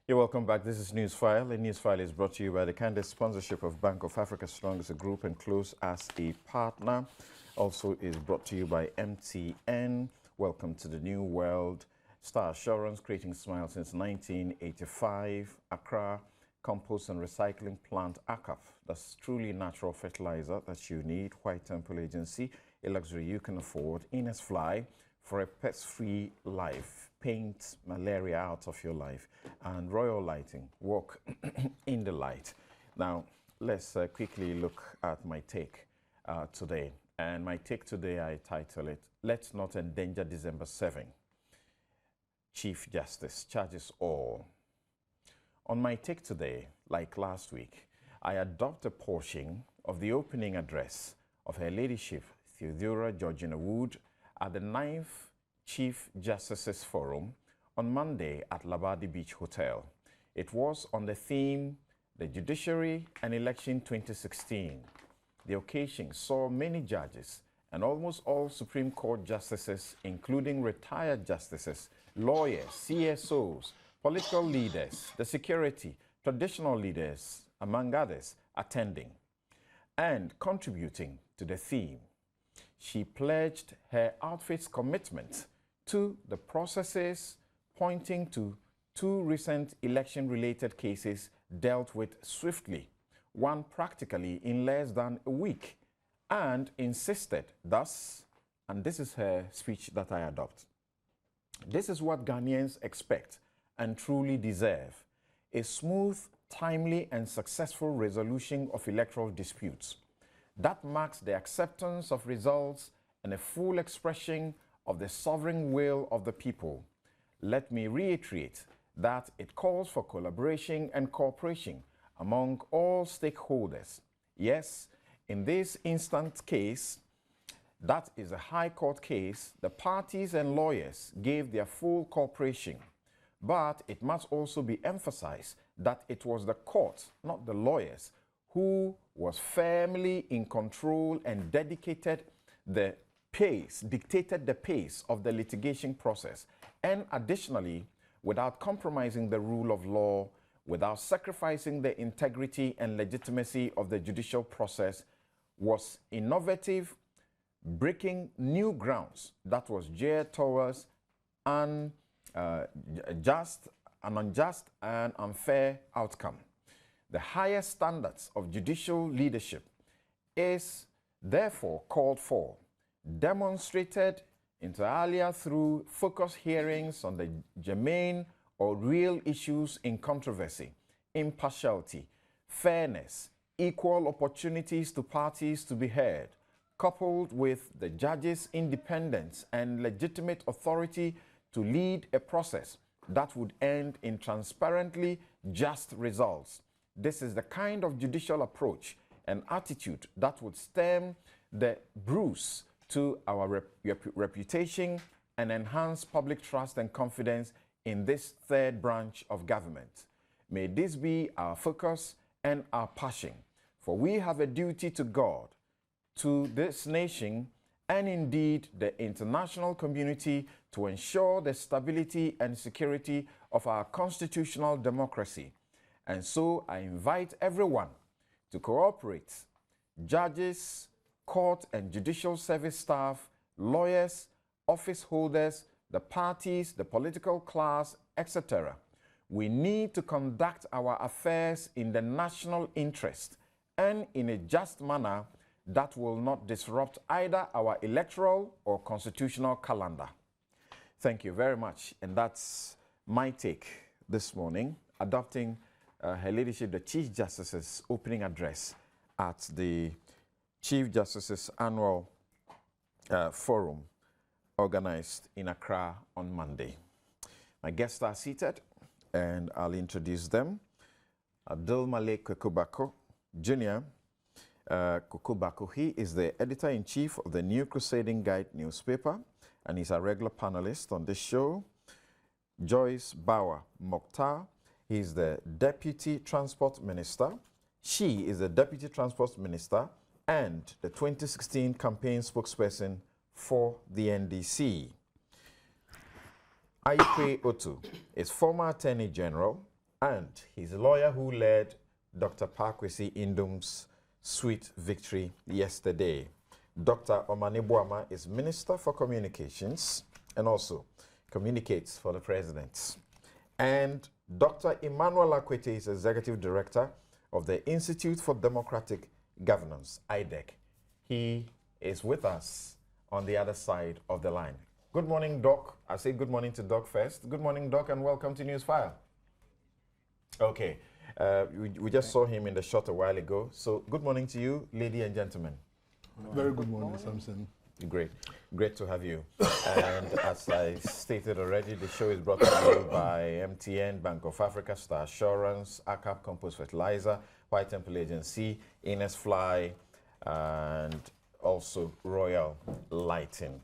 You're welcome back. This is Newsfile. The Newsfile is brought to you by the candid sponsorship of Bank of Africa Strong as a group and close as a partner. Also is brought to you by MTN. Welcome to the new world. Star Assurance, creating smiles since 1985. Accra Compost and Recycling Plant, ACAF. That's truly natural fertilizer that you need. White Temple Agency, a luxury you can afford. Ines Fly, for a pest-free life. Paint malaria out of your life. And Royal Lighting, walk in the light. Now, let's quickly look at my take today. And my take today, I title it, Let's Not Endanger December 7. Chief Justice charges all. On my take today, like last week, I adopt a portion of the opening address of Her Ladyship Theodora Georgina Wood at the 9th Chief Justices Forum on Monday at Labadi Beach Hotel. It was on the theme, The Judiciary and Election 2016. The occasion saw many judges and almost all Supreme Court justices, including retired justices, lawyers, CSOs, political leaders, the security, traditional leaders, among others, attending and contributing to the theme. She pledged her outfit's commitment to the processes, pointing to 2 recent election-related cases dealt with swiftly, one practically in less than a week, and insisted thus, and this is her speech that I adopt, this is what Ghanaians expect and truly deserve, a smooth, timely, and successful resolution of electoral disputes. That marks the acceptance of results and a full expression of the sovereign will of the people. Let me reiterate that it calls for collaboration and cooperation among all stakeholders. Yes, in this instant case, that is a High Court case, the parties and lawyers gave their full cooperation. But it must also be emphasized that it was the court, not the lawyers, who was firmly in control and dictated the pace of the litigation process, and additionally, without compromising the rule of law, without sacrificing the integrity and legitimacy of the judicial process, was innovative, breaking new grounds that was geared towards an unjust and unfair outcome. The highest standards of judicial leadership is therefore called for, demonstrated inter alia through focused hearings on the germane or real issues in controversy, impartiality, fairness, equal opportunities to parties to be heard, coupled with the judge's independence and legitimate authority to lead a process that would end in transparently just results. This is the kind of judicial approach and attitude that would stem the bruise to our reputation and enhance public trust and confidence in this third branch of government. May this be our focus and our passion, for we have a duty to God, to this nation, and indeed the international community to ensure the stability and security of our constitutional democracy. And so I invite everyone to cooperate, judges, court and judicial service staff, lawyers, office holders, the parties, the political class, etc. We need to conduct our affairs in the national interest and in a just manner that will not disrupt either our electoral or constitutional calendar. Thank you very much. And that's my take this morning, adopting Her Ladyship, the Chief Justice's opening address at the Chief Justice's annual forum organized in Accra on Monday. My guests are seated, and I'll introduce them. Abdul Malik Kokobako Jr. Kokobako, he is the editor-in-chief of the New Crusading Guide newspaper, and he's a regular panelist on this show. Joyce Bauer Mokhtar, he's the Deputy Transport Minister. She is the Deputy Transport Minister and the 2016 campaign spokesperson for the NDC. Ayikwe Otu is former Attorney General, and he's a lawyer who led Dr. Parkwesi Indum's sweet victory yesterday. Dr. Omane Boama is Minister for Communications and also communicates for the President. And Dr. Emmanuel Akwete is Executive Director of the Institute for Democratic Governance, IDEC. He is with us on the other side of the line. Good morning, Doc. I say good morning to Doc first. Good morning, Doc, and welcome to Newsfile. Okay, we just saw him in the shot a while ago. So good morning to you, ladies and gentlemen. Very good morning, Samson. Great to have you. And as I stated already, the show is brought to you by MTN, Bank of Africa, Star Assurance, ACAP Compost Fertilizer, White Temple Agency, Ines Fly, and also Royal Lighting.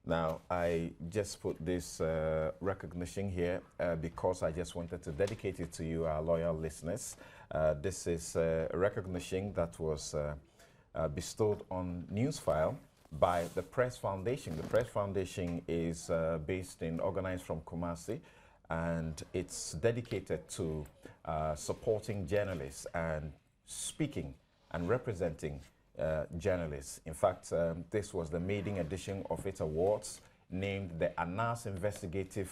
Now, I just put this recognition here because I just wanted to dedicate it to you, our loyal listeners. This is a recognition that was bestowed on Newsfile by the Press Foundation. The Press Foundation is organized from Kumasi, and it's dedicated to supporting journalists and speaking and representing journalists. In fact, this was the maiden edition of its awards, named the Anas Investigative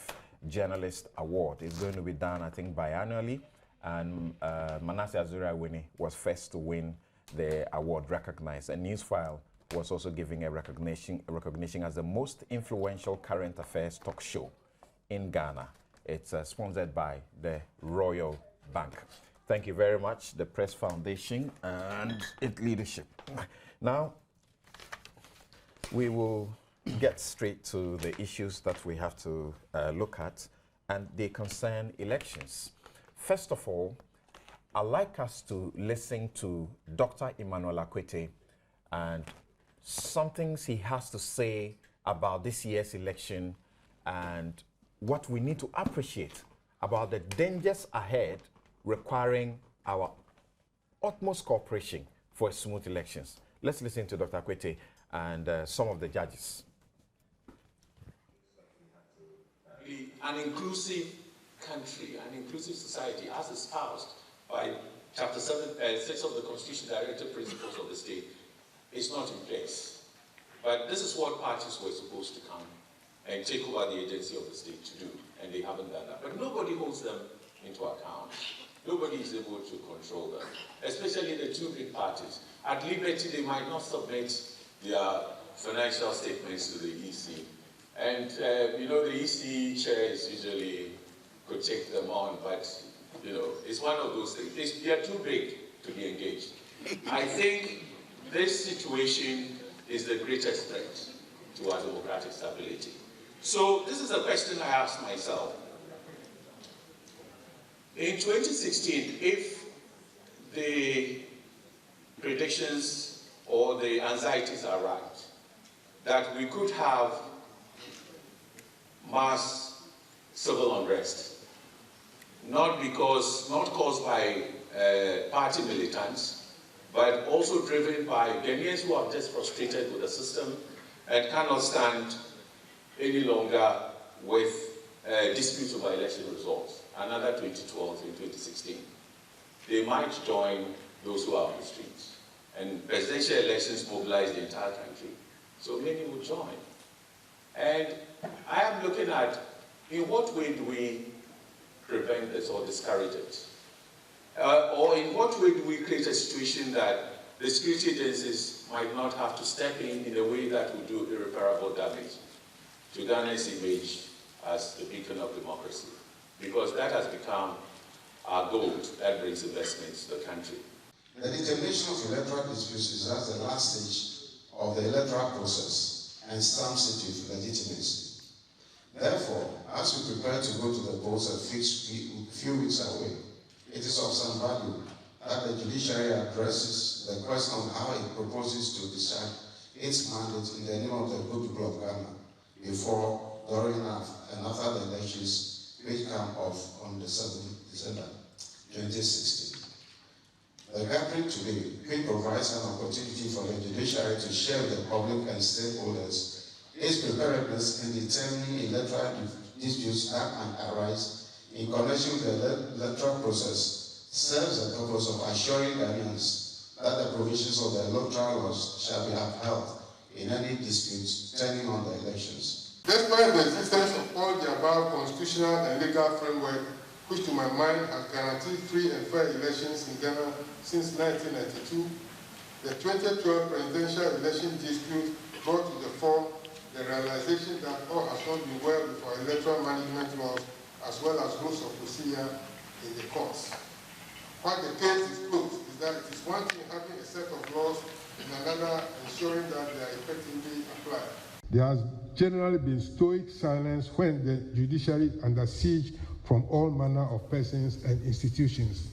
Journalist Award. It's going to be done, I think, biannually, and Manasseh Azuriawini was first to win the award recognized. And Newsfile was also giving a recognition as the most influential current affairs talk show in Ghana. It's sponsored by the Royal Bank. Thank you very much, the Press Foundation and its leadership. Now, we will get straight to the issues that we have to look at, and they concern elections. First of all, I'd like us to listen to Dr. Emmanuel Akwete and some things he has to say about this year's election and what we need to appreciate about the dangers ahead requiring our utmost cooperation for smooth elections. Let's listen to Dr. Akwete and some of the judges. An inclusive country, an inclusive society, as espoused by Chapter 6 of the Constitution, Directive Principles of the State, is not in place. But this is what parties were supposed to come and take over the agency of the state to do, and they haven't done that. But nobody holds them into account. Nobody is able to control them, especially the two big parties. At liberty, they might not submit their financial statements to the EC. And, the EC chairs usually could take them on, but, it's one of those things. They are too big to be engaged. I think this situation is the greatest threat to our democratic stability. So this is a question I asked myself. In 2016, if the predictions or the anxieties are right, that we could have mass civil unrest, not caused by party militants, but also driven by Ghanaians who are just frustrated with the system and cannot stand any longer with disputes over election results, another 2012 and 2016. They might join those who are on the streets. And presidential elections mobilize the entire country, so many will join. And I am looking at, in what way do we prevent this or discourage it? Or in what way do we create a situation that the security agencies might not have to step in a way that will do irreparable damage to Ghana's image as the beacon of democracy? Because that has become our gold that brings investments to the country. The determination of electoral disputes is at the last stage of the electoral process and stamps it with legitimacy. Therefore, as we prepare to go to the polls a few weeks away, it is of some value that the judiciary addresses the question of how it proposes to discharge its mandate in the name of the good people of Ghana before, during, and after the elections which come off on the 7th December 2016. The gathering today, which provides an opportunity for the judiciary to share with the public and stakeholders its preparedness in determining electoral disputes that can arise in connection with the electoral process serves the purpose of assuring Ghanaians that the provisions of the electoral laws shall be upheld in any dispute turning on the elections. Despite the existence of all the above constitutional and legal framework, which to my mind has guaranteed free and fair elections in Ghana since 1992, the 2012 presidential election dispute brought to the fore the realization that all has not been well with our electoral management laws as well as rules of procedure in the courts. What the case disclosed is that it is one thing having a set of laws and another ensuring that they are effectively applied. There has generally been stoic silence when the judiciary is under siege from all manner of persons and institutions.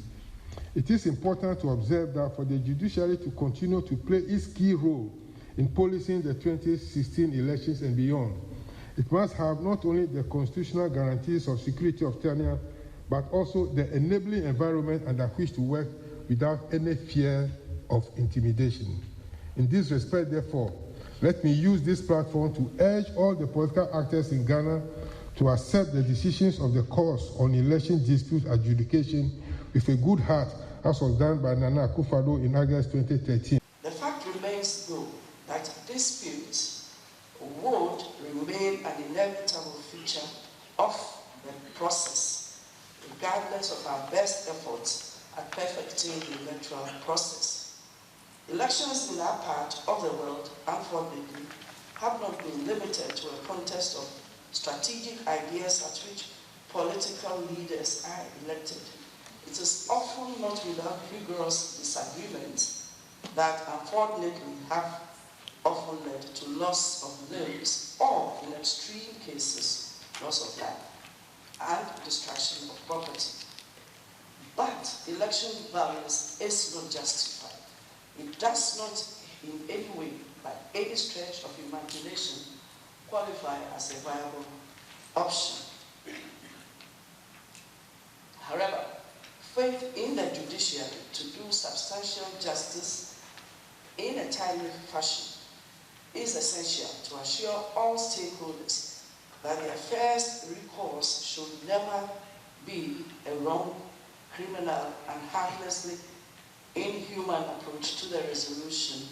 It is important to observe that for the judiciary to continue to play its key role in policing the 2016 elections and beyond, it must have not only the constitutional guarantees of security of tenure, but also the enabling environment under which to work without any fear of intimidation. In this respect, therefore, let me use this platform to urge all the political actors in Ghana to accept the decisions of the courts on election dispute adjudication with a good heart, as was done by Nana Akufo-Addo in August 2013. The fact remains, though, that disputes would remain an inevitable feature of the process, regardless of our best efforts at perfecting the electoral process. Elections in our part of the world, unfortunately, have not been limited to a contest of strategic ideas at which political leaders are elected. It is often not without rigorous disagreements that unfortunately have often led to loss of limbs or, in extreme cases, loss of life and destruction of property. But election violence is not justified. It does not in any way, by any stretch of imagination, qualify as a viable option. However, faith in the judiciary to do substantial justice in a timely fashion is essential to assure all stakeholders that their first recourse should never be a wrong, criminal, and heartlessly inhuman approach to the resolution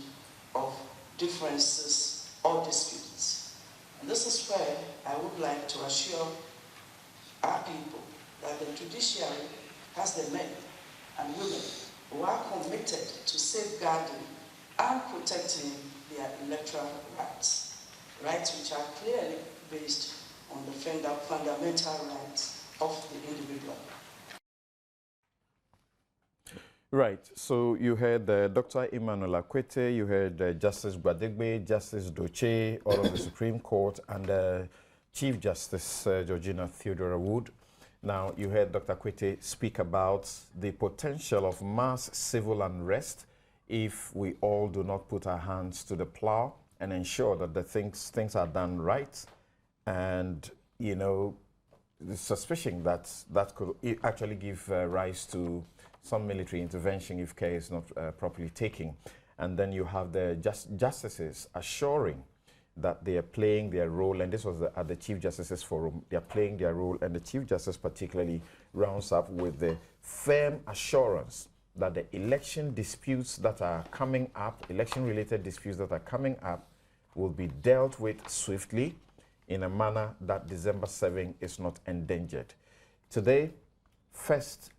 of differences or disputes. And this is where I would like to assure our people that the judiciary has the men and women who are committed to safeguarding and protecting their electoral rights, rights which are clearly based on the fundamental rights of the individual. Right, so you heard Dr. Emmanuel Akwete, you heard Justice Gbadegbe, Justice Doche, all of the Supreme Court, and Chief Justice Georgina Theodora Wood. Now, you heard Dr. Akwete speak about the potential of mass civil unrest if we all do not put our hands to the plow and ensure that the things are done right. And, you know, the suspicion that that could actually give rise to some military intervention if care is not properly taken. And then you have the justices assuring that they are playing their role, and this was at the Chief Justice's Forum, they are playing their role, and the Chief Justice particularly rounds up with the firm assurance that the election disputes that are coming up, election-related disputes that are coming up, will be dealt with swiftly in a manner that December 7 is not endangered. Today, first,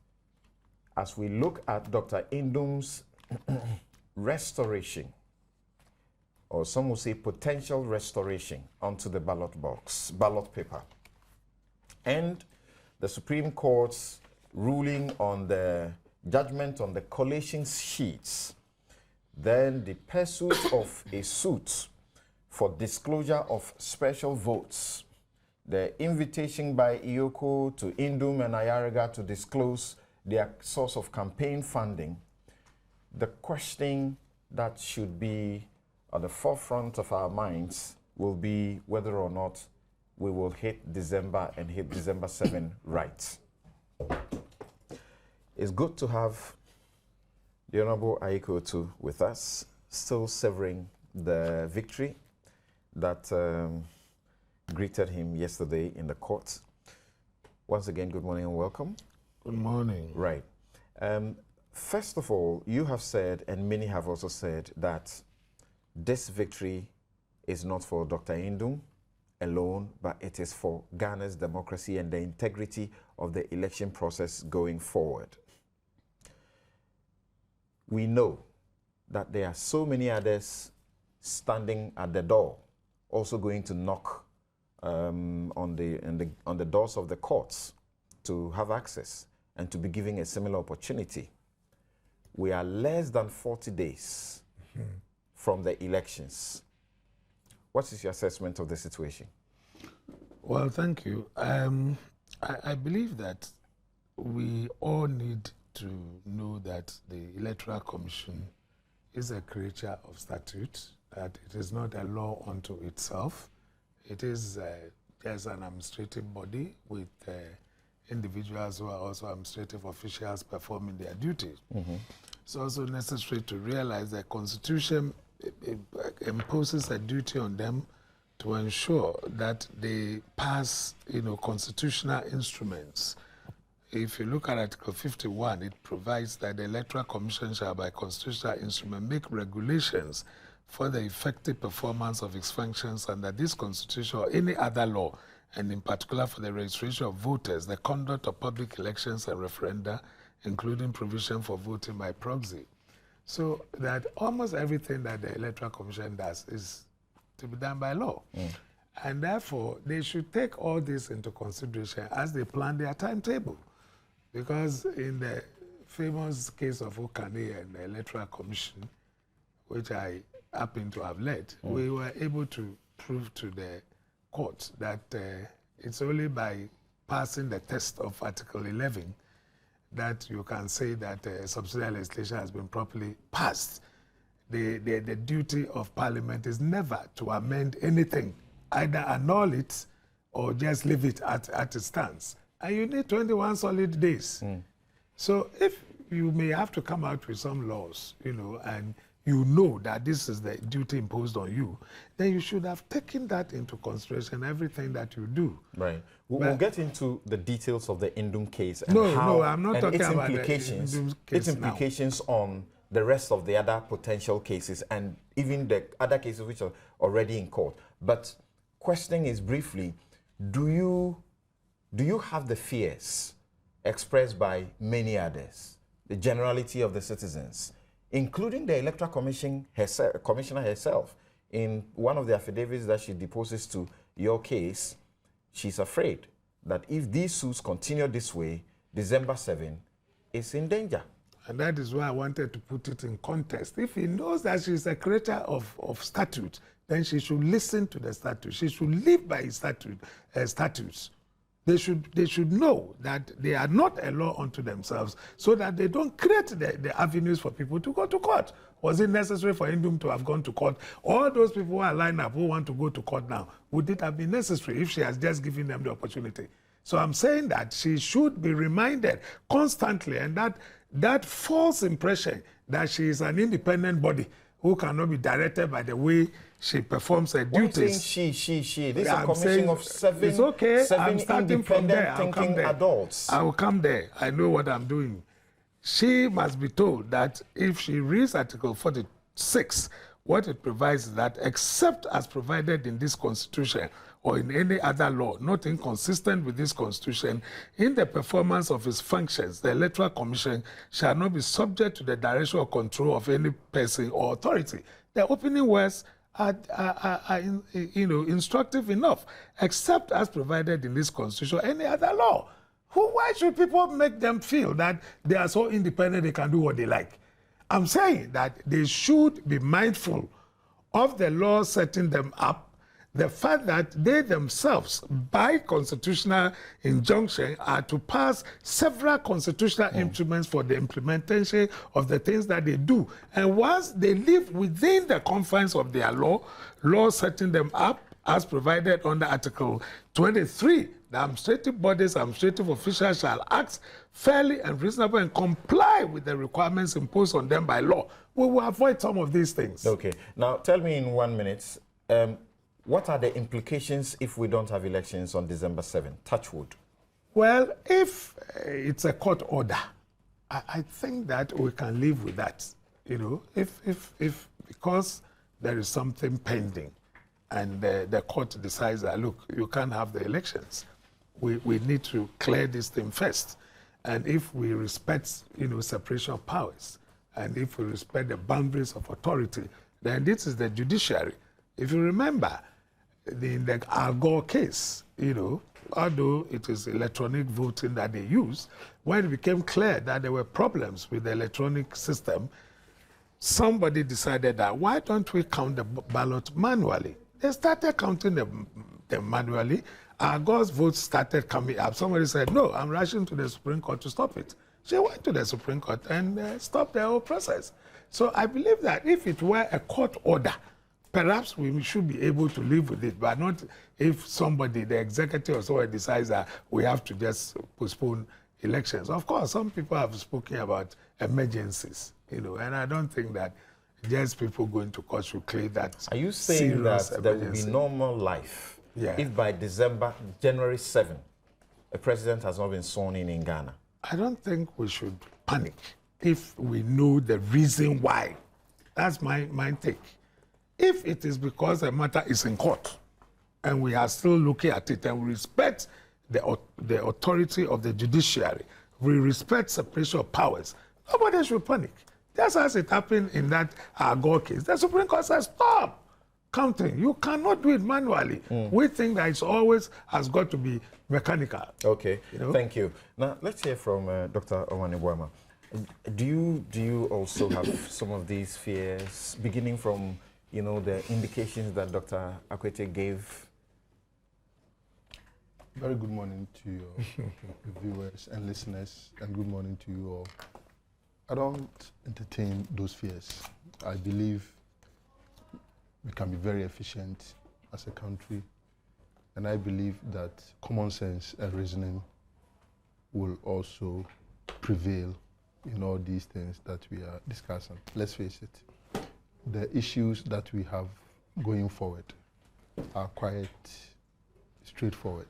as we look at Dr. Indum's restoration, or some will say potential restoration onto the ballot paper, and the Supreme Court's ruling on the judgment on the collation sheets, then the pursuit of a suit for disclosure of special votes, the invitation by Iyoko to Indum and Ayariga to disclose their source of campaign funding, the question that should be at the forefront of our minds will be whether or not we will hit December and hit December 7 right. It's good to have the Honorable Aiko too with us, still savoring the victory that greeted him yesterday in the court. Once again, good morning and welcome. Good morning. Right. First of all, you have said, and many have also said, that this victory is not for Dr. Indum alone, but it is for Ghana's democracy and the integrity of the election process going forward. We know that there are so many others standing at the door, also going to knock on the doors of the courts to have access and to be given a similar opportunity. We are less than 40 days from the elections. What is your assessment of the situation? Well, thank you. I believe that we all need to know that the Electoral Commission is a creature of statute, that it is not a law unto itself. It is just an administrative body with individuals who are also administrative officials performing their duties. It's also necessary to realize that Constitution imposes a duty on them to ensure that they pass, constitutional instruments. If you look at Article 51, it provides that the Electoral Commission shall, by constitutional instrument, make regulations for the effective performance of its functions under this Constitution or any other law, and in particular for the registration of voters, the conduct of public elections and referenda, including provision for voting by proxy. So that almost everything that the Electoral Commission does is to be done by law. And therefore, they should take all this into consideration as they plan their timetable. Because in the famous case of Okane and the Electoral Commission, which I happen to have led, we were able to prove to the court that it's only by passing the test of Article 11 that you can say that subsidiary legislation has been properly passed. The duty of Parliament is never to amend anything, either annul it or just leave it at its stance. And you need 21 solid days. So if you may have to come out with some laws, and you know that this is the duty imposed on you, then you should have taken that into consideration, everything that you do. Right. We'll get into the details of the Indum case and no, I'm not talking its about implications, the Indum case its implications on the rest of the other potential cases and even the other cases which are already in court. But question is briefly, do you have the fears expressed by many others, the generality of the citizens, including the Electoral Commission Commissioner herself? In one of the affidavits that she deposes to your case, she's afraid that if these suits continue this way, December 7 is in danger. And that is why I wanted to put it in context. If he knows that she's a creator of statute, then she should listen to the statute. She should live by his statutes. They should know that they are not a law unto themselves, so that they don't create the avenues for people to go to court. Was it necessary for Indum to have gone to court? All those people who are lined up who want to go to court now, would it have been necessary if she has just given them the opportunity? So I'm saying that she should be reminded constantly, and that false impression that she is an independent body who cannot be directed by the way she performs her duties. She. This is a commission of seven, it's okay. seven independent thinking adults. I will come there. I know what I'm doing. She must be told that if she reads Article 46, what it provides is that except as provided in this Constitution or in any other law not inconsistent with this Constitution, in the performance of its functions, the Electoral Commission shall not be subject to the direction or control of any person or authority. The opening words are instructive enough, except as provided in this Constitution or any other law. Why should people make them feel that they are so independent they can do what they like? I'm saying that they should be mindful of the law setting them up, the fact that they themselves, by constitutional injunction, are to pass several constitutional instruments for the implementation of the things that they do. And once they live within the confines of their law setting them up, as provided under Article 23, the administrative bodies, administrative officials shall act fairly and reasonably and comply with the requirements imposed on them by law. We will avoid some of these things. Okay. Now, tell me in 1 minute, what are the implications if we don't have elections on December 7th? Touch wood. Well, if it's a court order, I think that we can live with that. You know, if because there is something pending and the court decides that, look, you can't have the elections. We need to clear this thing first. And if we respect, you know, separation of powers, and if we respect the boundaries of authority, then this is the judiciary. If you remember, in the Al Gore case, you know, although it is electronic voting that they use, when it became clear that there were problems with the electronic system, somebody decided that why don't we count the ballot manually? They started counting them manually. Al Gore's votes started coming up. Somebody said, no, I'm rushing to the Supreme Court to stop it. She went to the Supreme Court and stopped the whole process. So I believe that if it were a court order, perhaps we should be able to live with it, but not if somebody, the executive or somebody decides that we have to just postpone elections. Of course, some people have spoken about emergencies, you know, and I don't think that just people going to court should claim that. Are you saying that emergency. there will be normal life if by January 7, a president has not been sworn in Ghana? I don't think we should panic if we know the reason why. That's my take. If it is because the matter is in court and we are still looking at it and we respect the authority of the judiciary, we respect separation of powers, nobody should panic. Just as it happened in that Al Gore case, the Supreme Court says, stop counting. You cannot do it manually. We think that it's always has got to be mechanical. Okay, you know? Thank you. Now, let's hear from Dr. Owanibwama. Do you also have some of these fears, beginning from, you know, the indications that Dr. Akwete gave? Very good morning to your viewers and listeners, and good morning to you all. I don't entertain those fears. I believe we can be very efficient as a country, and I believe that common sense and reasoning will also prevail in all these things that we are discussing. Let's face it, the issues that we have going forward are quite straightforward.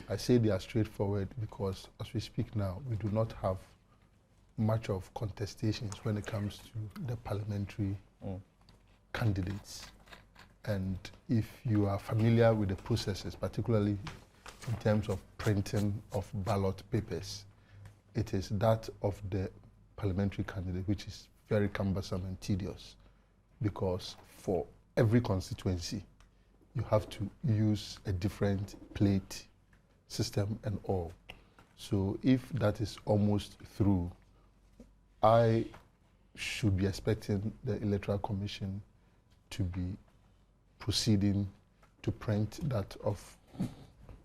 I say they are straightforward because as we speak now, we do not have much of contestations when it comes to the parliamentary candidates. And if you are familiar with the processes, particularly in terms of printing of ballot papers, it is that of the parliamentary candidate which is very cumbersome and tedious, because for every constituency you have to use a different plate system and all. So if that is almost through, I should be expecting the Electoral Commission to be proceeding to print that of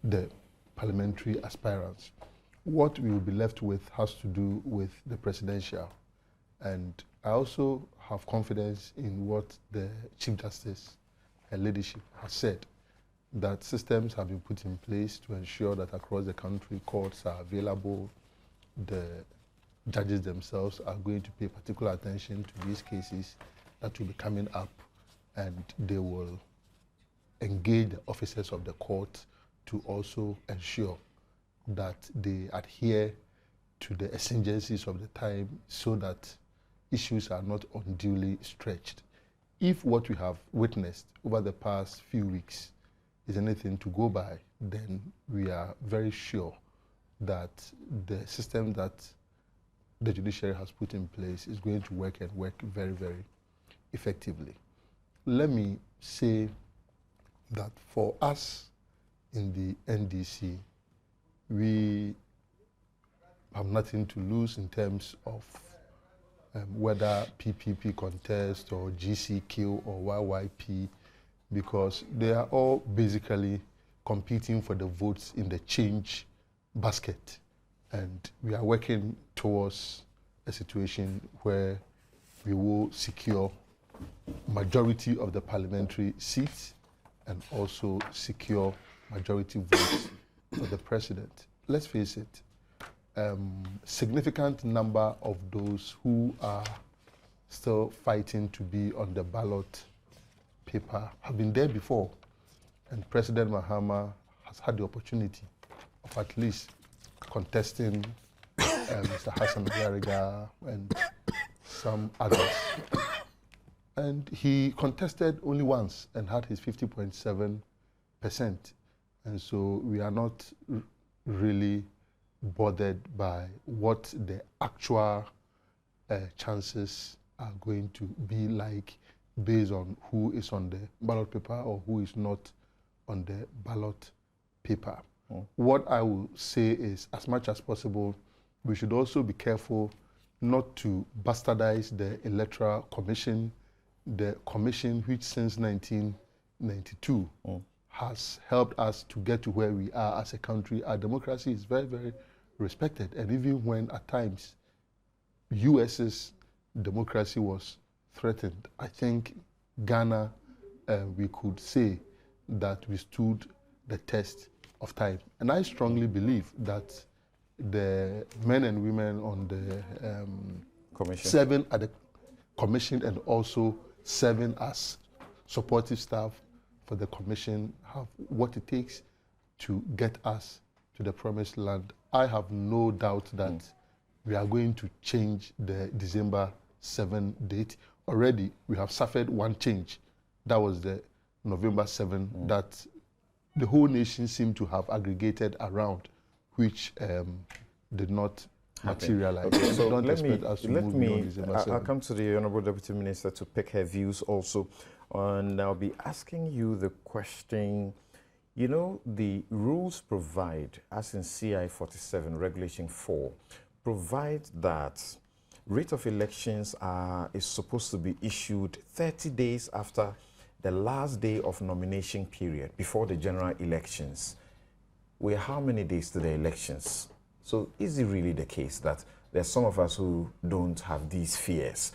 the parliamentary aspirants. What we will be left with has to do with the presidential. And I also have confidence in what the Chief Justice and leadership has said, that systems have been put in place to ensure that across the country courts are available. The judges themselves are going to pay particular attention to these cases that will be coming up, and they will engage the officers of the court to also ensure that they adhere to the exigencies of the time so that issues are not unduly stretched. If what we have witnessed over the past few weeks is anything to go by, then we are very sure that the system that the judiciary has put in place is going to work and work very, very effectively. Let me say that for us in the NDC, we have nothing to lose in terms of whether PPP contest or GCQ or YYP, because they are all basically competing for the votes in the change basket. And we are working towards a situation where we will secure majority of the parliamentary seats and also secure majority votes for the president. Let's face it, significant number of those who are still fighting to be on the ballot paper have been there before, and President Mahama has had the opportunity of at least contesting Mr. Hassan Gariga and some others. And he contested only once and had his 50.7%. And so we are not really bothered by what the actual chances are going to be like based on who is on the ballot paper or who is not on the ballot paper. What I will say is, as much as possible, we should also be careful not to bastardize the Electoral Commission, the commission which since 1992 has helped us to get to where we are as a country. Our democracy is very, very respected. And even when at times US's democracy was threatened, I think Ghana, we could say that we stood the test of time. And I strongly believe that the men and women on the Commission. serving at the commission and also serving as supportive staff for the commission have what it takes to get us to the promised land. I have no doubt that we are going to change the December 7 date. Already, we have suffered one change. That was the November 7 that the whole nation seemed to have aggregated around, which did not materialize. Okay, so don't let expect us to move beyond December 7. I'll come to the Honorable Deputy Minister to pick her views also. And I'll be asking you the question, you know, the rules provide, as in CI 47, Regulation 4, provide that writ of elections is supposed to be issued 30 days after the last day of nomination period, before the general elections. We're how many days to the elections? So is it really the case that there's some of us who don't have these fears?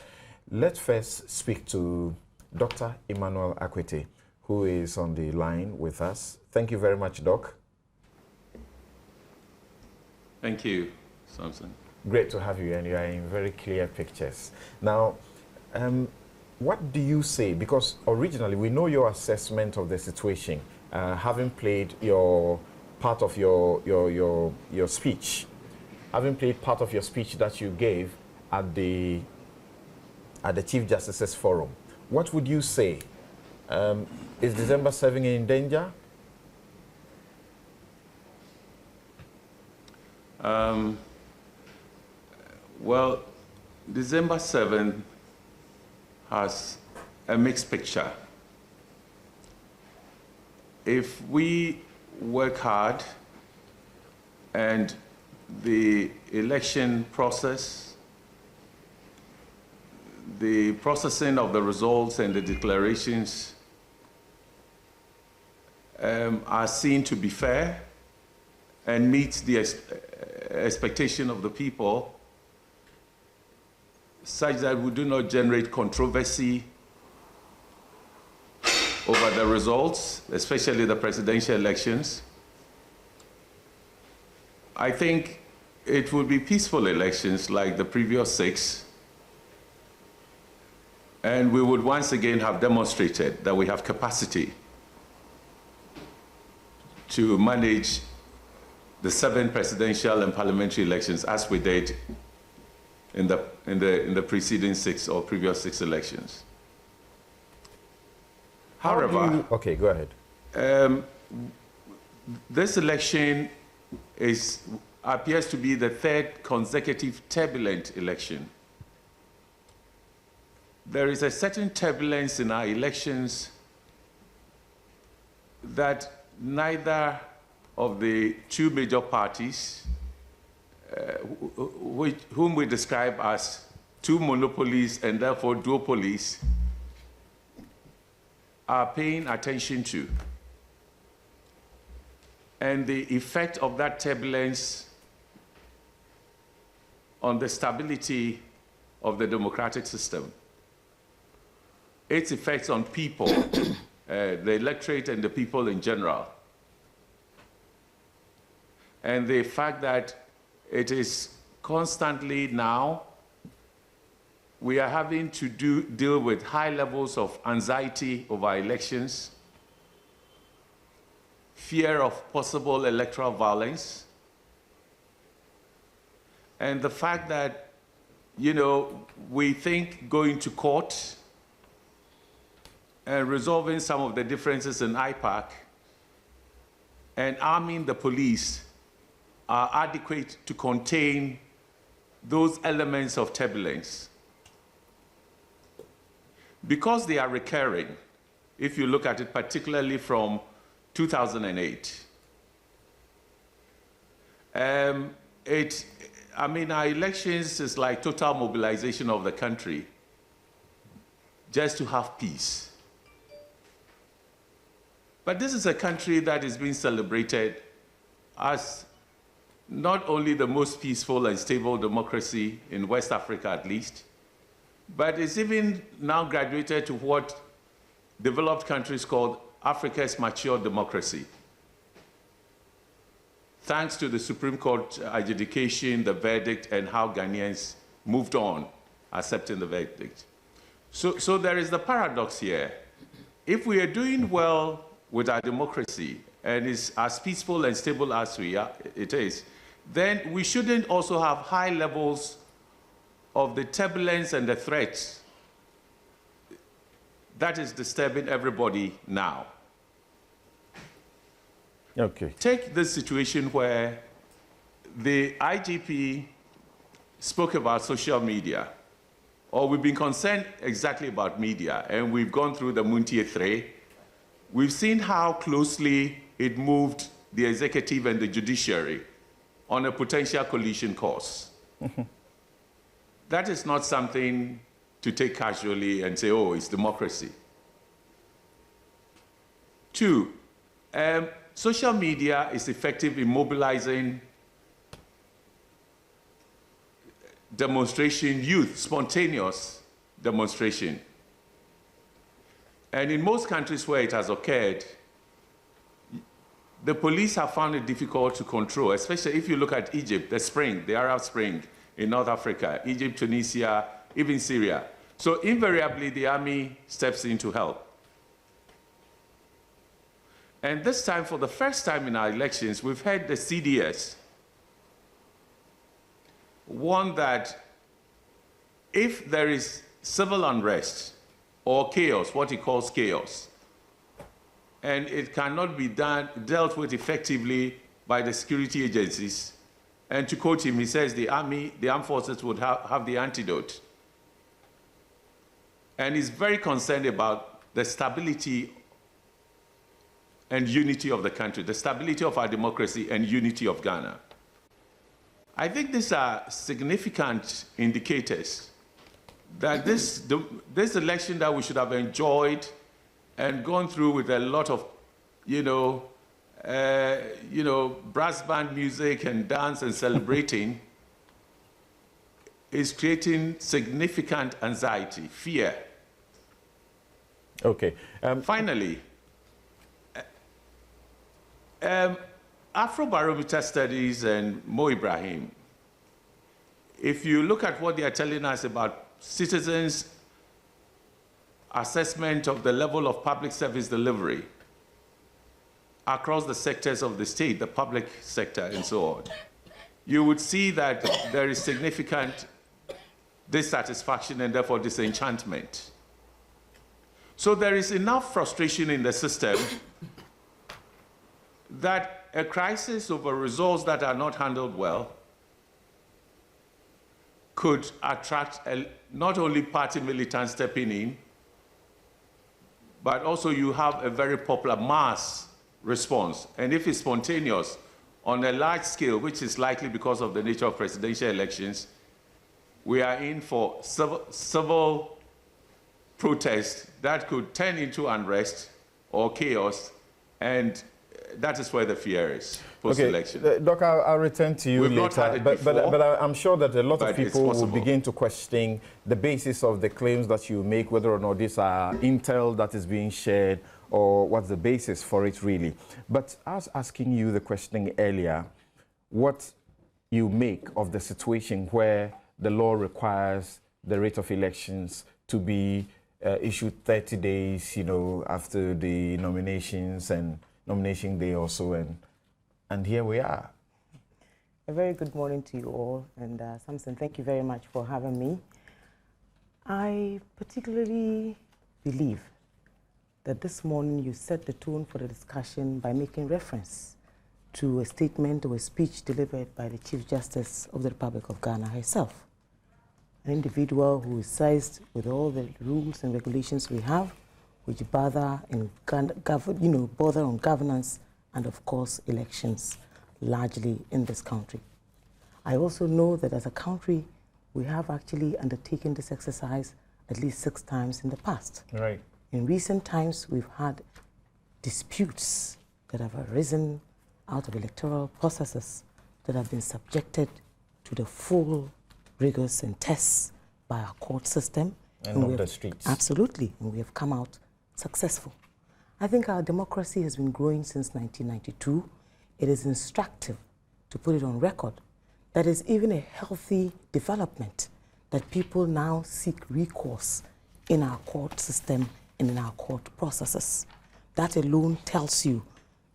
Let's first speak to Dr. Emmanuel Akwete, who is on the line with us. Thank you very much, Doc. Thank you, Samson. Great to have you, and you are in very clear pictures. Now, what do you say? Because originally we know your assessment of the situation, having played your part of your speech, having played part of your speech that you gave at the Chief Justice's Forum. What would you say? Is December 7 in danger? Well, December 7 has a mixed picture. If we work hard and the election process, the processing of the results and the declarations are seen to be fair and meet the expectation of the people, such that we do not generate controversy over the results, especially the presidential elections. I think it will be peaceful elections like the previous 6, and we would once again have demonstrated that we have capacity to manage the 7 presidential and parliamentary elections as we did in the preceding 6 or previous 6 elections. However, okay, go ahead. This election appears to be the 3rd consecutive turbulent election. There is a certain turbulence in our elections that neither of the 2 major parties, whom we describe as 2 monopolies and therefore duopolies, are paying attention to. And the effect of that turbulence on the stability of the democratic system, its effects on people, the electorate and the people in general, and the fact that it is constantly now, we are having to deal with high levels of anxiety over elections, fear of possible electoral violence, And the fact that, you know, we think going to court and resolving some of the differences in IPAC and arming the police are adequate to contain those elements of turbulence. Because they are recurring, if you look at it particularly from 2008, I mean, our elections is like total mobilization of the country just to have peace. But this is a country that is being celebrated as not only the most peaceful and stable democracy in West Africa at least, but it's even now graduated to what developed countries call Africa's mature democracy. Thanks to the Supreme Court adjudication, the verdict, and how Ghanaians moved on accepting the verdict. So there is the paradox here. If we are doing well with our democracy and is as peaceful and stable as it is, then we shouldn't also have high levels of the turbulence and the threats that is disturbing everybody now. Okay. Take this situation where the IGP spoke about social media, or we've been concerned exactly about media, and we've gone through the Muntie 3. We've seen how closely it moved the executive and the judiciary on a potential collision course. That is not something to take casually and say, oh, it's democracy. 2, social media is effective in mobilizing demonstration, youth, spontaneous demonstration. And in most countries where it has occurred, the police have found it difficult to control, especially if you look at Egypt, the Arab Spring in North Africa, Egypt, Tunisia, even Syria. So invariably, the army steps in to help. And this time, for the first time in our elections, we've had the CDS warn that if there is civil unrest or chaos, what he calls chaos, and it cannot be dealt with effectively by the security agencies, and to quote him, he says the army, the armed forces would have the antidote. And he's very concerned about the stability and unity of the country, the stability of our democracy and unity of Ghana. I think these are significant indicators that this election that we should have enjoyed and gone through with a lot of, brass band music and dance and celebrating is creating significant anxiety, fear. Okay. Finally, Afrobarometer studies and Mo Ibrahim, if you look at what they are telling us about citizens' assessment of the level of public service delivery across the sectors of the state, the public sector and so on, you would see that there is significant dissatisfaction and therefore disenchantment. So there is enough frustration in the system that a crisis over results that are not handled well could attract not only party militants stepping in, but also you have a very popular mass response. And if it's spontaneous on a large scale, which is likely because of the nature of presidential elections, we are in for civil protest that could turn into unrest or chaos, and that is where the fear is post-election. Okay, Doc, I'll return to you later, but I'm sure that a lot of people will begin to question the basis of the claims that you make, whether or not these are intel that is being shared or what's the basis for it really. But I was asking you the question earlier, what you make of the situation where the law requires the rate of elections to be issued 30 days, after the nominations and nomination day or so, and here we are. A very good morning to you all, and Samson, thank you very much for having me. I particularly believe that this morning you set the tone for the discussion by making reference to a statement or a speech delivered by the Chief Justice of the Republic of Ghana herself, an individual who is seized with all the rules and regulations we have, which bother on governance and, of course, elections largely in this country. I also know that as a country, we have actually undertaken this exercise at least 6 times in the past. Right. In recent times, we've had disputes that have arisen out of electoral processes that have been subjected to the full rigors and tests by our court system. And of the streets. Absolutely, and we have come out successful. I think our democracy has been growing since 1992. It is instructive to put it on record that is even a healthy development that people now seek recourse in our court system and in our court processes. That alone tells you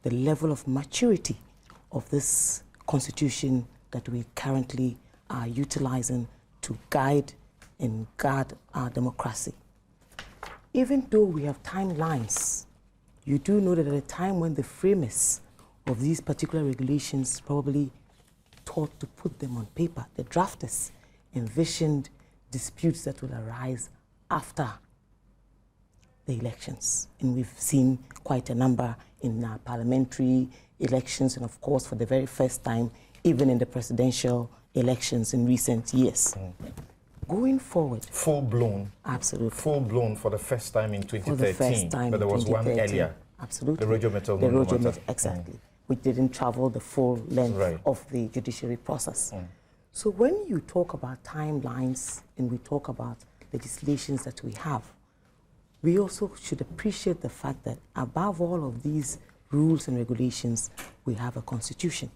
the level of maturity of this constitution that we currently are utilizing to guide and guard our democracy. Even though we have timelines, you do know that at a time when the framers of these particular regulations probably thought to put them on paper, the drafters envisioned disputes that will arise after the elections. And we've seen quite a number in our parliamentary elections and, of course, for the very first time, even in the presidential elections in recent years. Going forward. Full-blown. Absolutely. Full-blown for the first time in 2013. For the first time but there was one earlier. Absolutely. The Rojo Metal. Exactly. Which didn't travel the full length of the judiciary process. So when you talk about timelines and we talk about legislations that we have, we also should appreciate the fact that above all of these rules and regulations, we have a constitution,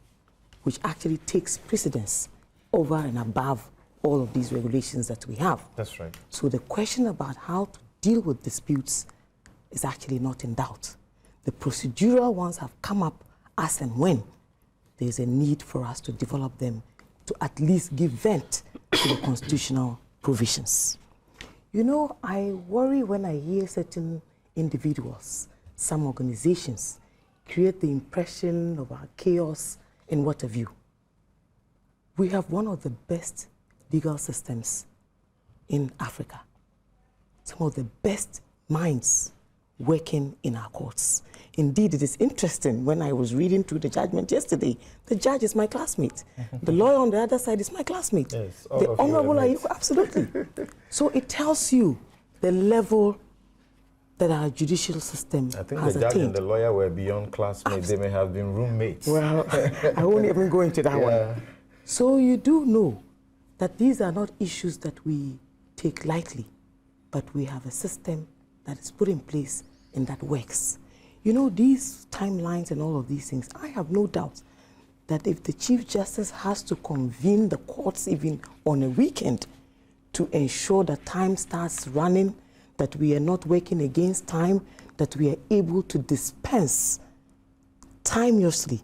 which actually takes precedence over and above all of these regulations that we have. That's right. So the question about how to deal with disputes is actually not in doubt. The procedural ones have come up as and when there's a need for us to develop them to at least give vent to the constitutional provisions. You know, I worry when I hear certain individuals, some organizations, create the impression of our chaos and what have you. We have one of the best legal systems in Africa. Some of the best minds working in our courts. Indeed, it is interesting, when I was reading through the judgment yesterday, the judge is my classmate. The lawyer on the other side is my classmate. Yes, the honorable are equal, absolutely. So it tells you the level that our judicial system has attained. I think the judge and the lawyer were beyond classmates. They may have been roommates. Well, I won't even go into that one. So you do know that these are not issues that we take lightly, but we have a system that is put in place and that works. You know, these timelines and all of these things, I have no doubt that if the Chief Justice has to convene the courts even on a weekend to ensure that time starts running, that we are not working against time, that we are able to dispense timelessly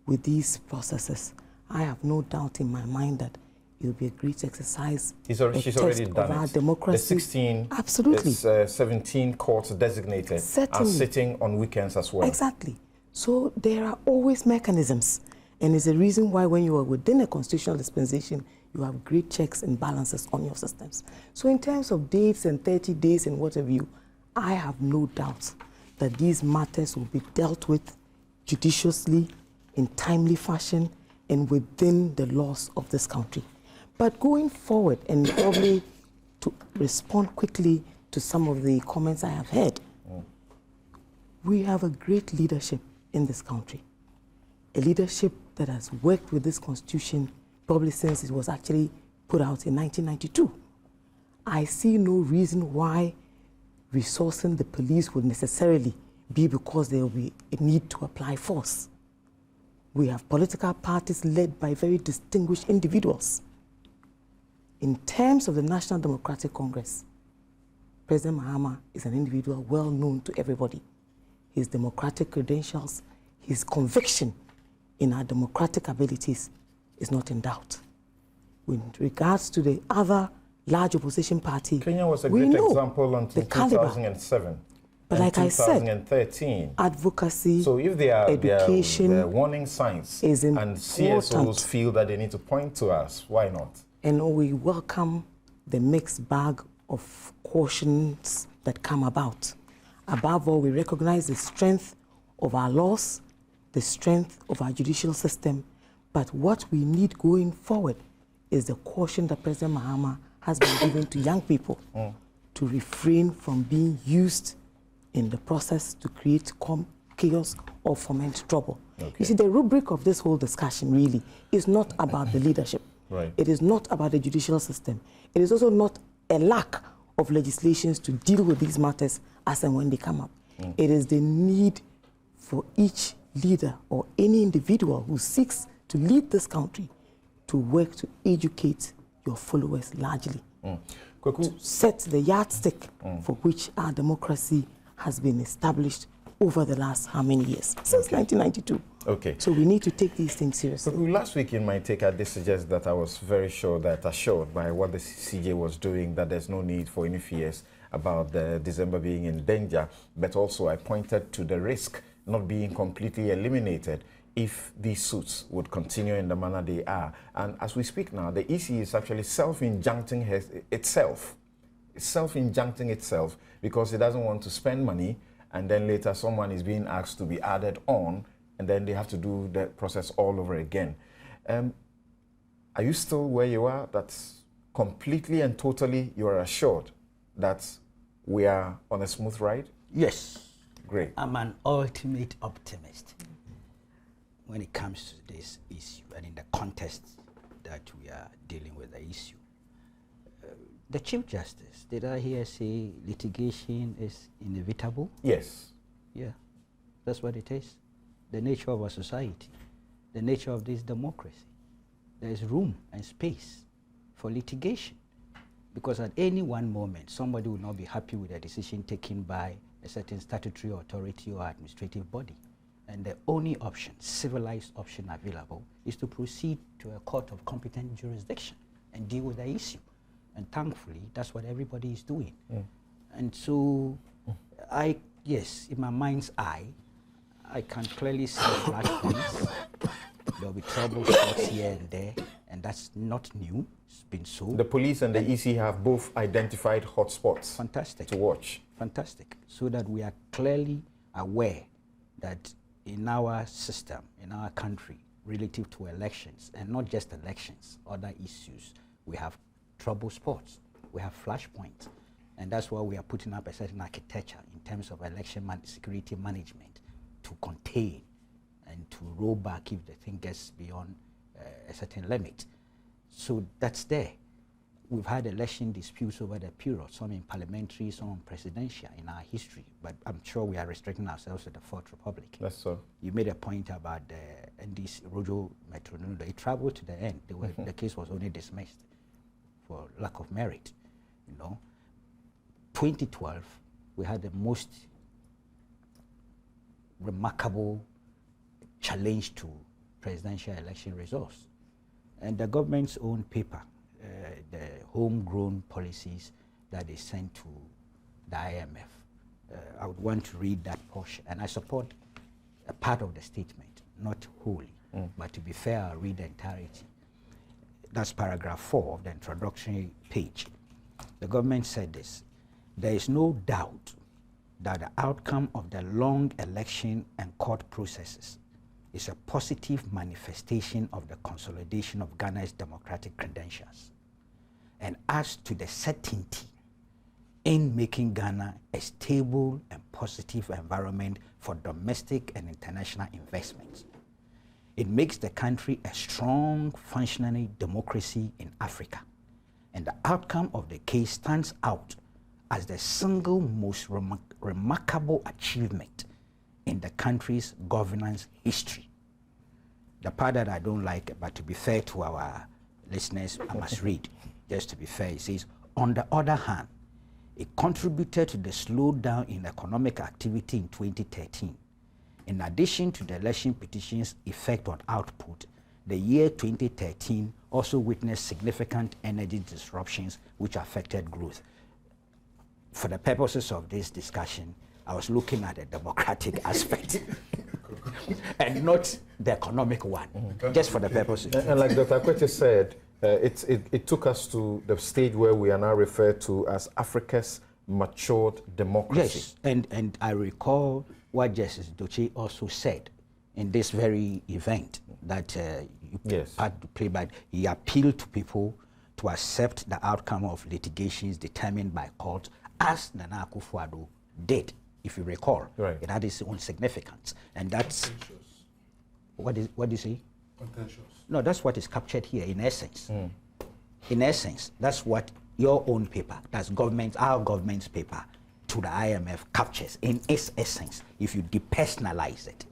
with these processes, I have no doubt in my mind that it will be a great exercise. She's already done our it. Democracy. The 16, absolutely. 17 courts designated are sitting on weekends as well. Exactly. So there are always mechanisms, and it's a reason why when you are within a constitutional dispensation, you have great checks and balances on your systems. So in terms of dates and 30 days and what have you, I have no doubt that these matters will be dealt with judiciously, in timely fashion, and within the laws of this country. But going forward, and probably to respond quickly to some of the comments I have heard, we have a great leadership in this country, a leadership that has worked with this constitution probably since it was actually put out in 1992. I see no reason why resourcing the police would necessarily be because there will be a need to apply force. We have political parties led by very distinguished individuals. In terms of the National Democratic Congress, President Mahama is an individual well known to everybody. His democratic credentials, his conviction in our democratic abilities is not in doubt. With regards to the other large opposition party, Kenya was a great example until 2007. But like I said, 2013. Advocacy, so if there are, education there are warning signs is and CSOs feel that they need to point to us, why not? And we welcome the mixed bag of cautions that come about. Above all, we recognize the strength of our laws, the strength of our judicial system, but what we need going forward is the caution that President Mahama has been giving to young people to refrain from being used in the process to create chaos or foment trouble. Okay. You see, the rubric of this whole discussion really is not about the leadership. Right. It is not about the judicial system. It is also not a lack of legislations to deal with these matters as and when they come up. It is the need for each leader or any individual who seeks to lead this country to work to educate your followers largely. To set the yardstick for which our democracy has been established over the last how many years? Since 1992. Okay. So we need to take these things seriously. Last week in my take, I did suggest that I was very sure that assured by what the CJ was doing that there's no need for any fears about the December being in danger, but also I pointed to the risk not being completely eliminated if these suits would continue in the manner they are. And as we speak now, the EC is actually self-injuncting itself. It's self-injuncting itself because it doesn't want to spend money, and then later someone is being asked to be added on, and then they have to do the process all over again. Are you still where you are? That's completely and totally you are assured that we are on a smooth ride? Yes. Great. I'm an ultimate optimist when it comes to this issue and in the context that we are dealing with the issue. The Chief Justice, did I hear say litigation is inevitable? Yes. Yeah, that's what it is. The nature of our society, the nature of this democracy. There is room and space for litigation because at any one moment, somebody will not be happy with a decision taken by a certain statutory authority or administrative body. And the only option, civilized option available, is to proceed to a court of competent jurisdiction and deal with the issue. And thankfully, that's what everybody is doing. And so, yes, in my mind's eye, I can clearly see black points. There'll be trouble spots here and there, and that's not new. It's been so. The police and the EC have both identified hotspots. Fantastic. To watch. Fantastic. So that we are clearly aware that in our system, in our country, relative to elections, and not just elections, other issues, we have trouble spots, we have flashpoints, and that's why we are putting up a certain architecture in terms of election security management to contain and to roll back if the thing gets beyond a certain limit. So that's there. We've had election disputes over the period, some in parliamentary, some in presidential in our history, but I'm sure we are restricting ourselves to the Fourth Republic. That's so. You made a point about the NDC, Rojo Metronundo. It traveled to the end. The case was only dismissed for lack of merit, you know. 2012, we had the most remarkable challenge to presidential election results. And the government's own paper, the homegrown policies that they sent to the IMF, I would want to read that portion. And I support a part of the statement, not wholly, but to be fair, I'll read the entirety. That's paragraph 4 of the introductory page. The government said this: there is no doubt that the outcome of the long election and court processes is a positive manifestation of the consolidation of Ghana's democratic credentials, and adds to the certainty in making Ghana a stable and positive environment for domestic and international investments. It makes the country a strong, functioning democracy in Africa. And the outcome of the case stands out as the single most remarkable achievement in the country's governance history. The part that I don't like, but to be fair to our listeners, I must read, just to be fair. It says, on the other hand, it contributed to the slowdown in economic activity in 2013. In addition to the election petition's effect on output, the year 2013 also witnessed significant energy disruptions which affected growth. For the purposes of this discussion, I was looking at the democratic aspect and not the economic one, just for the purposes. And like Dr. Akwete said, it took us to the stage where we are now referred to as Africa's matured democracy. Yes, and I recall what Justice Doche also said in this very event, that you had to play by. He appealed to people to accept the outcome of litigations determined by court, as Nana Akufo-Addo did, if you recall. Right. It had its own significance, and that's what do you say? Contentious. No, that's what is captured here in essence. In essence, that's what your own paper, that's our government's paper to the IMF captures in its essence, if you depersonalize it,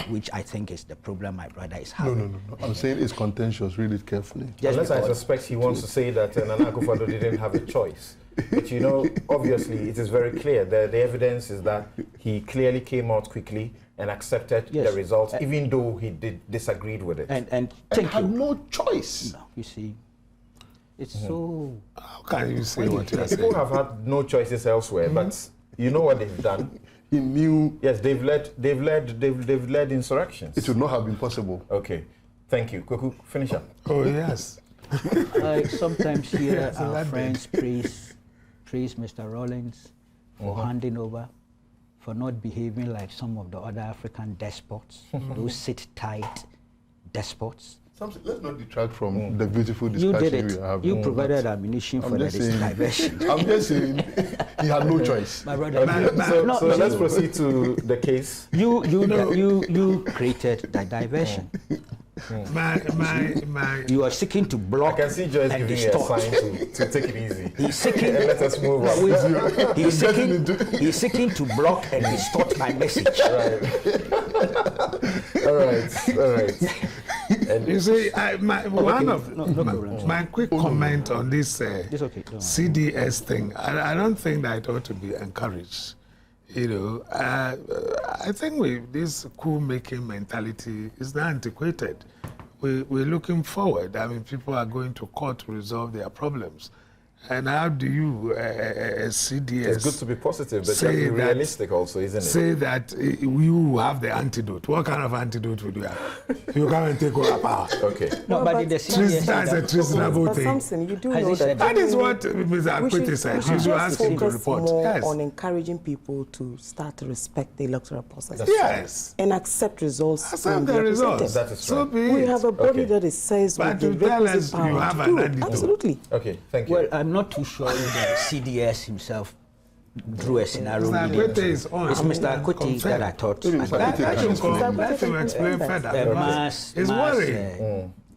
which I think is the problem my brother is having. No. I'm saying it's contentious. Read it carefully. Unless I suspect he wants to say that Nana Akufo-Addo didn't have a choice. But you know, obviously, it is very clear. The evidence is that he clearly came out quickly and accepted the results, even though he disagreed with it. And had no choice. No, you see, it's so... How can you say what you're saying? People have had no choices elsewhere, but you know what they've done? He knew. Yes, they've led insurrections. It would not have been possible. Okay, thank you. Kweku, finish up. Oh, yes. I sometimes hear our friends praise Mr. Rawlings for handing over, for not behaving like some of the other African despots, those sit-tight despots. Let's not detract from the beautiful discussion you did it. we are having. You provided ammunition for the diversion. I'm just saying he had no choice. My brother. So let's proceed to the case. You created the diversion. You are seeking to block. I can see Joyce giving you a sign to take it easy. He's seeking. Let us move on. He's seeking to block and distort my message. All right. And you see, my quick comment on this CDS thing, I don't think that it ought to be encouraged. You know, I think this coup-making mentality is not antiquated. We're looking forward. I mean, people are going to court to resolve their problems. And how do you, CDS... It's good to be positive, but be realistic also, isn't it? Say that you have the antidote. What kind of antidote would you have? You come and take over power. Okay. No, but in the CDS... That's a treasonable thing. Something you do know that is what Mr. Akwete said. You should ask him to report. More on encouraging people to start to respect the electoral process. Yes. And accept results. Accept the results. That is right. So we have a body that is says but with the requisite power you have to an do it. antidote. Absolutely. Okay, thank you. Well, I'm not too sure if the CDS himself drew a scenario. Mr. Akwete is on. It's Mr. Akwete that I thought. Let him explain further. Mass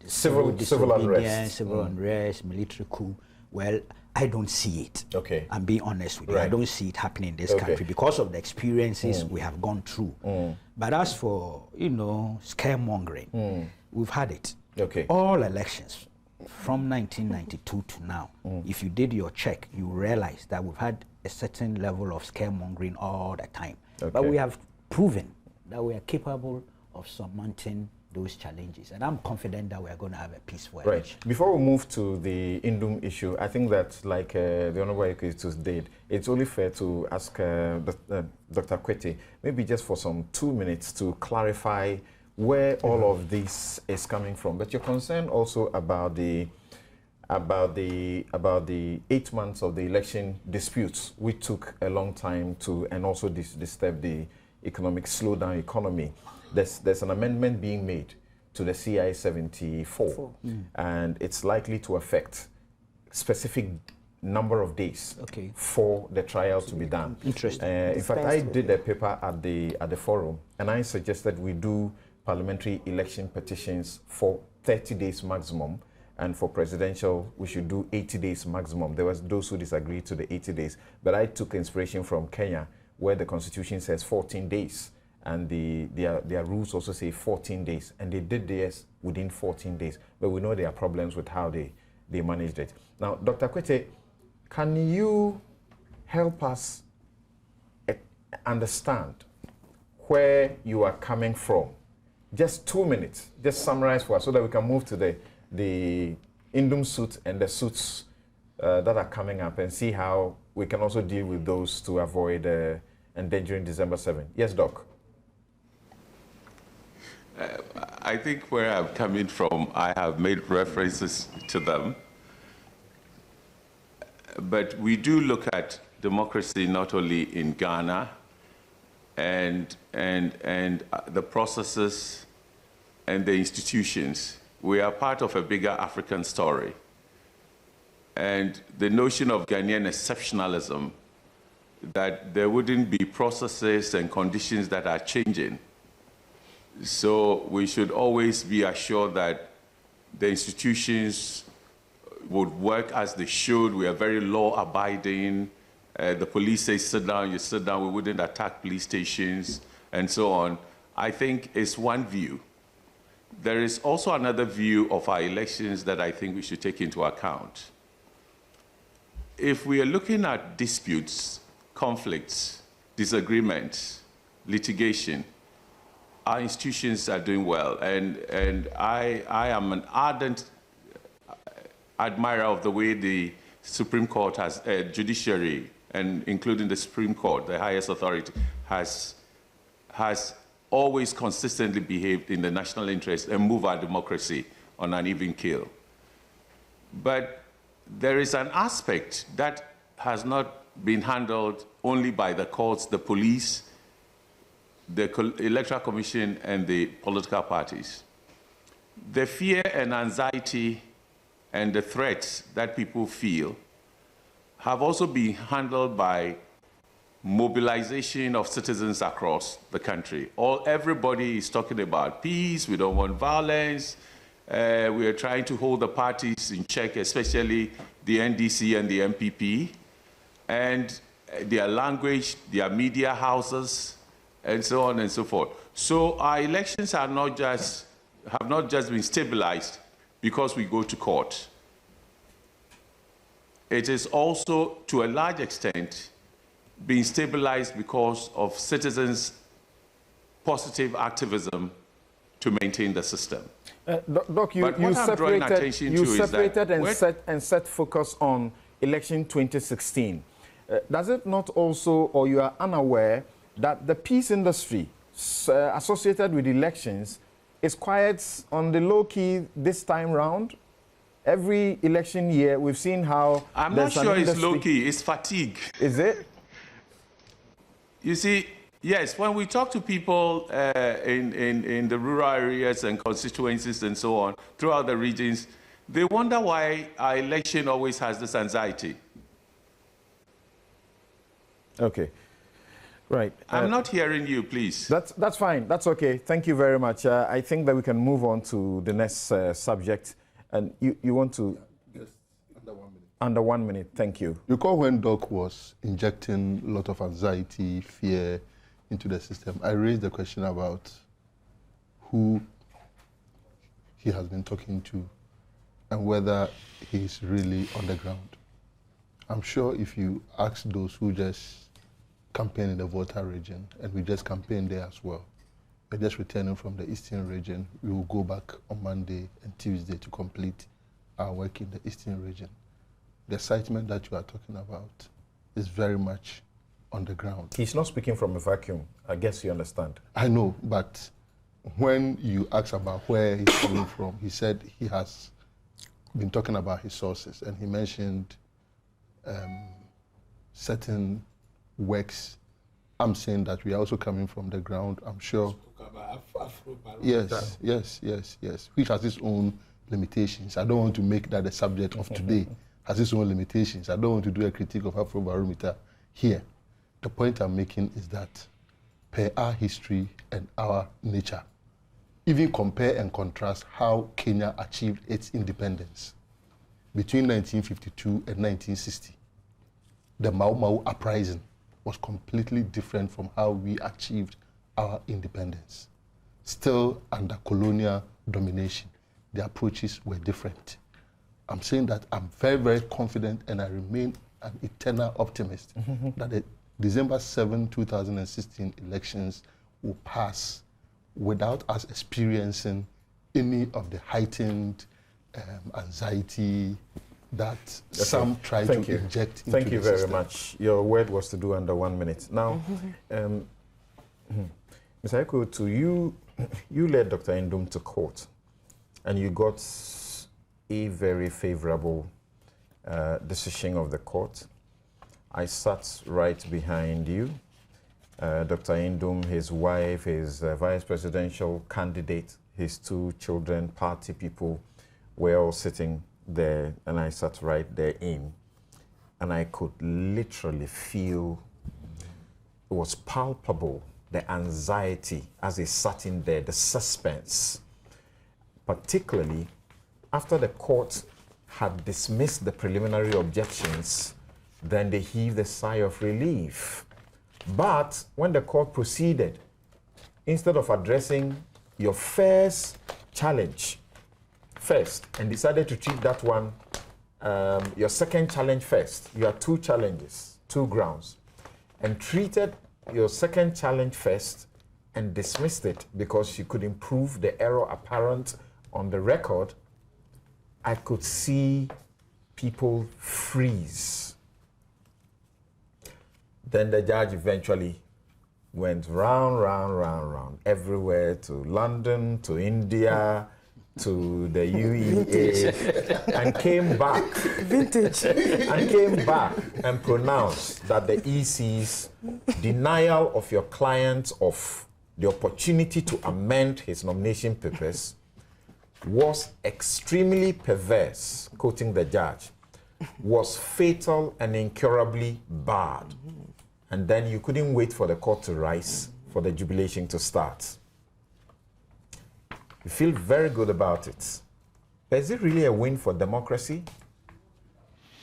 civil unrest. Civil unrest, military coup. Well, I don't see it. Okay. I'm being honest with you. I don't see it happening in this country because of the experiences we have gone through. But as for, scaremongering, we've had it. Okay. All elections from 1992 to now, if you did your check, you realize that we've had a certain level of scaremongering all the time. Okay. But we have proven that we are capable of surmounting those challenges, and I'm confident that we are going to have a peaceful election. Before we move to the Indum issue, I think that, like the Honorable Ekritus did, it's only fair to ask Dr. Akwete, maybe just for some 2 minutes, to clarify where all of this is coming from. But you're concerned also about the 8 months of the election disputes, which took a long time to, and also disturb the economic slowdown economy. There's an amendment being made to the CI 74, and it's likely to affect specific number of days for the trial to be done. Interesting. In fact, I did a paper at the forum, and I suggested we do parliamentary election petitions for 30 days maximum, and for presidential, we should do 80 days maximum. There was those who disagreed to the 80 days, but I took inspiration from Kenya, where the constitution says 14 days, and their rules also say 14 days, and they did theirs within 14 days. But we know there are problems with how they managed it. Now, Dr. Akwete, can you help us understand where you are coming from? just 2 minutes, just summarize for us so that we can move to the Indum suit and the suits that are coming up and see how we can also deal with those to avoid endangering December 7. Yes, Doc. I think where I'm coming from, I have made references to them. But we do look at democracy not only in Ghana and the processes and the institutions. We are part of a bigger African story. And the notion of Ghanaian exceptionalism, that there wouldn't be processes and conditions that are changing. So we should always be assured that the institutions would work as they should. We are very law-abiding. The police say sit down, you sit down. We wouldn't attack police stations and so on. I think it's one view. There is also another view of our elections that I think we should take into account. If we are looking at disputes, conflicts, disagreements, litigation, our institutions are doing well. And I am an ardent admirer of the way the Supreme Court has, judiciary, and including the Supreme Court, the highest authority, has always consistently behaved in the national interest and move our democracy on an even keel. But there is an aspect that has not been handled only by the courts, the police, the Electoral Commission, and the political parties. The fear and anxiety and the threats that people feel have also been handled by mobilization of citizens across the country. Everybody is talking about peace, we don't want violence, we are trying to hold the parties in check, especially the NDC and the MPP, and their language, their media houses, and so on and so forth. So our elections have not just been stabilized because we go to court. It is also, to a large extent, being stabilized because of citizens' positive activism to maintain the system. Doc, you separated and set focus on election 2016. Does it not also, or you are unaware, that the peace industry associated with elections is quiet on the low-key this time round? Every election year, we've seen how... I'm not sure it's low-key, it's fatigue. Is it? You see, yes, when we talk to people in the rural areas and constituencies and so on, throughout the regions, they wonder why our election always has this anxiety. Okay. Right. I'm not hearing you, please. That's fine. That's okay. Thank you very much. I think that we can move on to the next subject. And you want to... Yes, under 1 minute. Under 1 minute. Thank you. You recall when Doc was injecting a lot of anxiety, fear into the system, I raised the question about who he has been talking to and whether he's really on the ground. I'm sure if you ask those who just campaign in the Volta region, and we just campaign there as well, we're just returning from the Eastern region, we will go back on Monday and Tuesday to complete our work in the Eastern region. The excitement that you are talking about is very much on the ground. He's not speaking from a vacuum. I guess you understand. I know, but when you ask about where he's coming from, he said he has been talking about his sources, and he mentioned certain works. I'm saying that we are also coming from the ground, I'm sure. Yes, yes, yes, yes. Which has its own limitations. I don't want to make that the subject of today. Has its own limitations. I don't want to do a critique of Afrobarometer here. The point I'm making is that per our history and our nature, even compare and contrast how Kenya achieved its independence between 1952 and 1960. The Mau Mau uprising was completely different from how we achieved our independence. Still under colonial domination, the approaches were different. I'm saying that I'm very, very confident, and I remain an eternal optimist that the December 7, 2016 elections will pass without us experiencing any of the heightened anxiety that some try to inject into Thank you the very system. much. Your word was to do under 1 minute. Now, Mr. Ekutu, you led Dr. Ndum to court, and you got a very favorable decision of the court. I sat right behind you. Dr. Ndum, his wife, his vice presidential candidate, his 2 children, party people, were all sitting there, and I sat right there in. And I could literally feel, it was palpable, the anxiety as they sat in there, the suspense. Particularly after the court had dismissed the preliminary objections, then they heaved a sigh of relief. But when the court proceeded, instead of addressing your first challenge first and decided to treat that one, your second challenge first, you had 2 challenges, 2 grounds, and treated your second challenge first and dismissed it because you could improve the error apparent on the record, I could see people freeze. Then the judge eventually went round, everywhere, to London, to India, to the UEA, and came back. Vintage. And came back and pronounced that the EC's denial of your client of the opportunity to amend his nomination papers was extremely perverse, quoting the judge, was fatal and incurably bad. And then you couldn't wait for the court to rise for the jubilation to start. You feel very good about it. But is it really a win for democracy?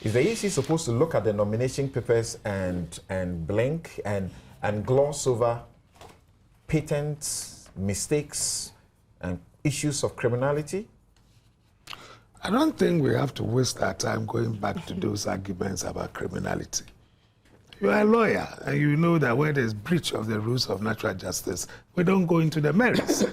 Is the EC supposed to look at the nomination papers and blink and gloss over patent mistakes and issues of criminality? I don't think we have to waste our time going back to those arguments about criminality. You are a lawyer, and you know that when there's breach of the rules of natural justice, we don't go into the merits.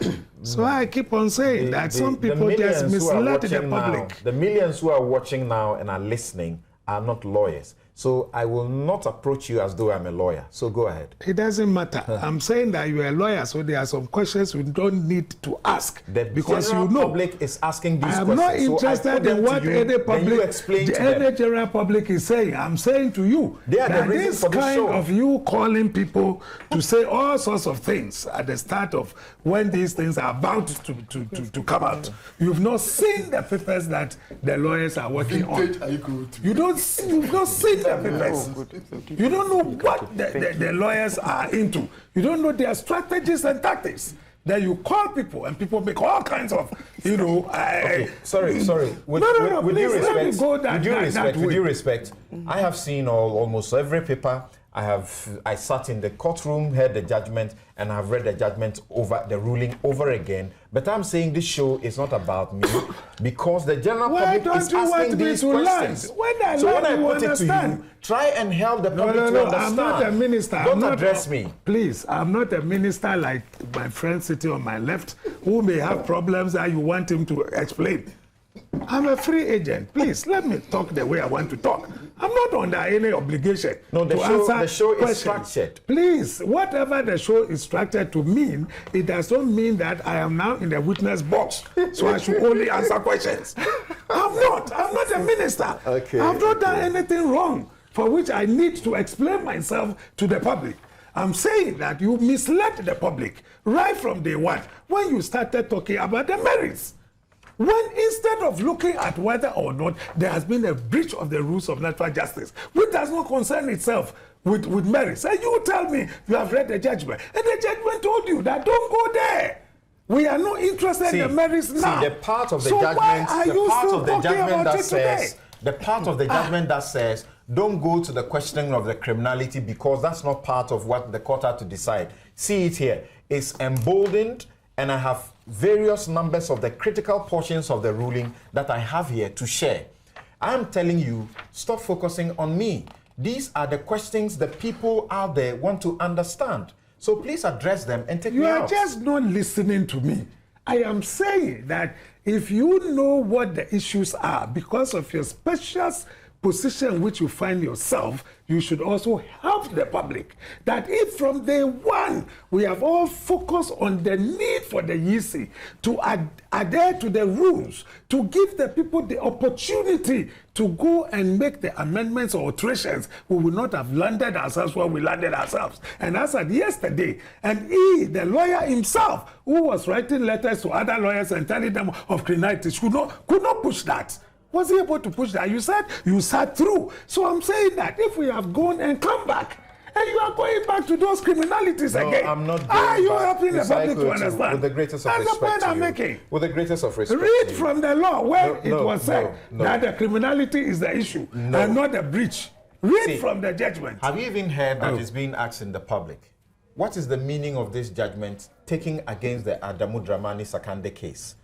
So I keep on saying that some people just misled the public. The millions who are watching now and are listening are not lawyers. So I will not approach you as though I'm a lawyer. So go ahead. It doesn't matter. I'm saying that you're a lawyer, so there are some questions we don't need to ask. Because you know, public is asking these questions. I'm not interested in what any public, any general public is saying. I'm saying to you that this kind of you calling people to say all sorts of things at the start of when these things are about to come out. You've not seen the papers that the lawyers are working on. You've not seen the papers. You don't know what the lawyers are into. You don't know their strategies and tactics. Then you call people and people make all kinds of, you know. Okay. Sorry. With due respect, I have seen almost every paper. I sat in the courtroom, heard the judgment, and I've read the judgment over the ruling over again. But I'm saying this show is not about me because the general public is asking these questions. So when I put it to you, try and help the public to understand. I'm not a minister. Don't address me. Please, I'm not a minister like my friend sitting on my left who may have problems that you want him to explain. I'm a free agent. Please, let me talk the way I want to talk. I'm not under any obligation the show is structured. Please, whatever the show is structured to mean, it does not mean that I am now in the witness box, so I should only answer questions. I'm not a minister. Okay. I've not done anything wrong for which I need to explain myself to the public. I'm saying that you misled the public right from day one when you started talking about the merits. When instead of looking at whether or not there has been a breach of the rules of natural justice, which does not concern itself with merits, and you tell me you have read the judgment, and the judgment told you that don't go there. We are not interested in the merits now. See, the part of the so judgment, the part of the judgment that says don't go to the questioning of the criminality because that's not part of what the court had to decide. See it here. It's emboldened, and I have various numbers of the critical portions of the ruling that I have here to share. I'm telling you, stop focusing on me. These are the questions the people out there want to understand. So please address them and take You me are out. just not listening to me. I am saying that if you know what the issues are because of your special position in which you find yourself, you should also help the public. That if from day one we have all focused on the need for the EC to adhere to the rules, to give the people the opportunity to go and make the amendments or alterations, we would not have landed ourselves where we landed ourselves. And as at yesterday, and he, the lawyer himself, who was writing letters to other lawyers and telling them of criminality, could not push that. Was he able to push that? You said you sat through. So I'm saying that if we have gone and come back, and you are going back to those criminalities again. I'm not going you back. helping the public to understand? With the greatest of That's respect the point to I'm you. making. With the greatest of respect Read to you. from the law where it was said no. that the criminality is the issue and not the breach. Read from the judgment. Have you even heard that it's being asked in the public? What is the meaning of this judgment taking against the Adamu Dramani Sakande case?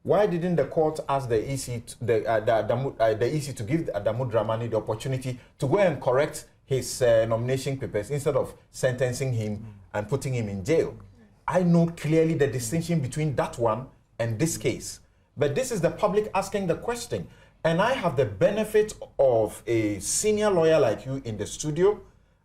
Why didn't the court ask the EC, the EC to give Adamu Dramani the opportunity to go and correct his nomination papers instead of sentencing him and putting him in jail? I know clearly the distinction between that one and this case. But this is the public asking the question. And I have the benefit of a senior lawyer like you in the studio.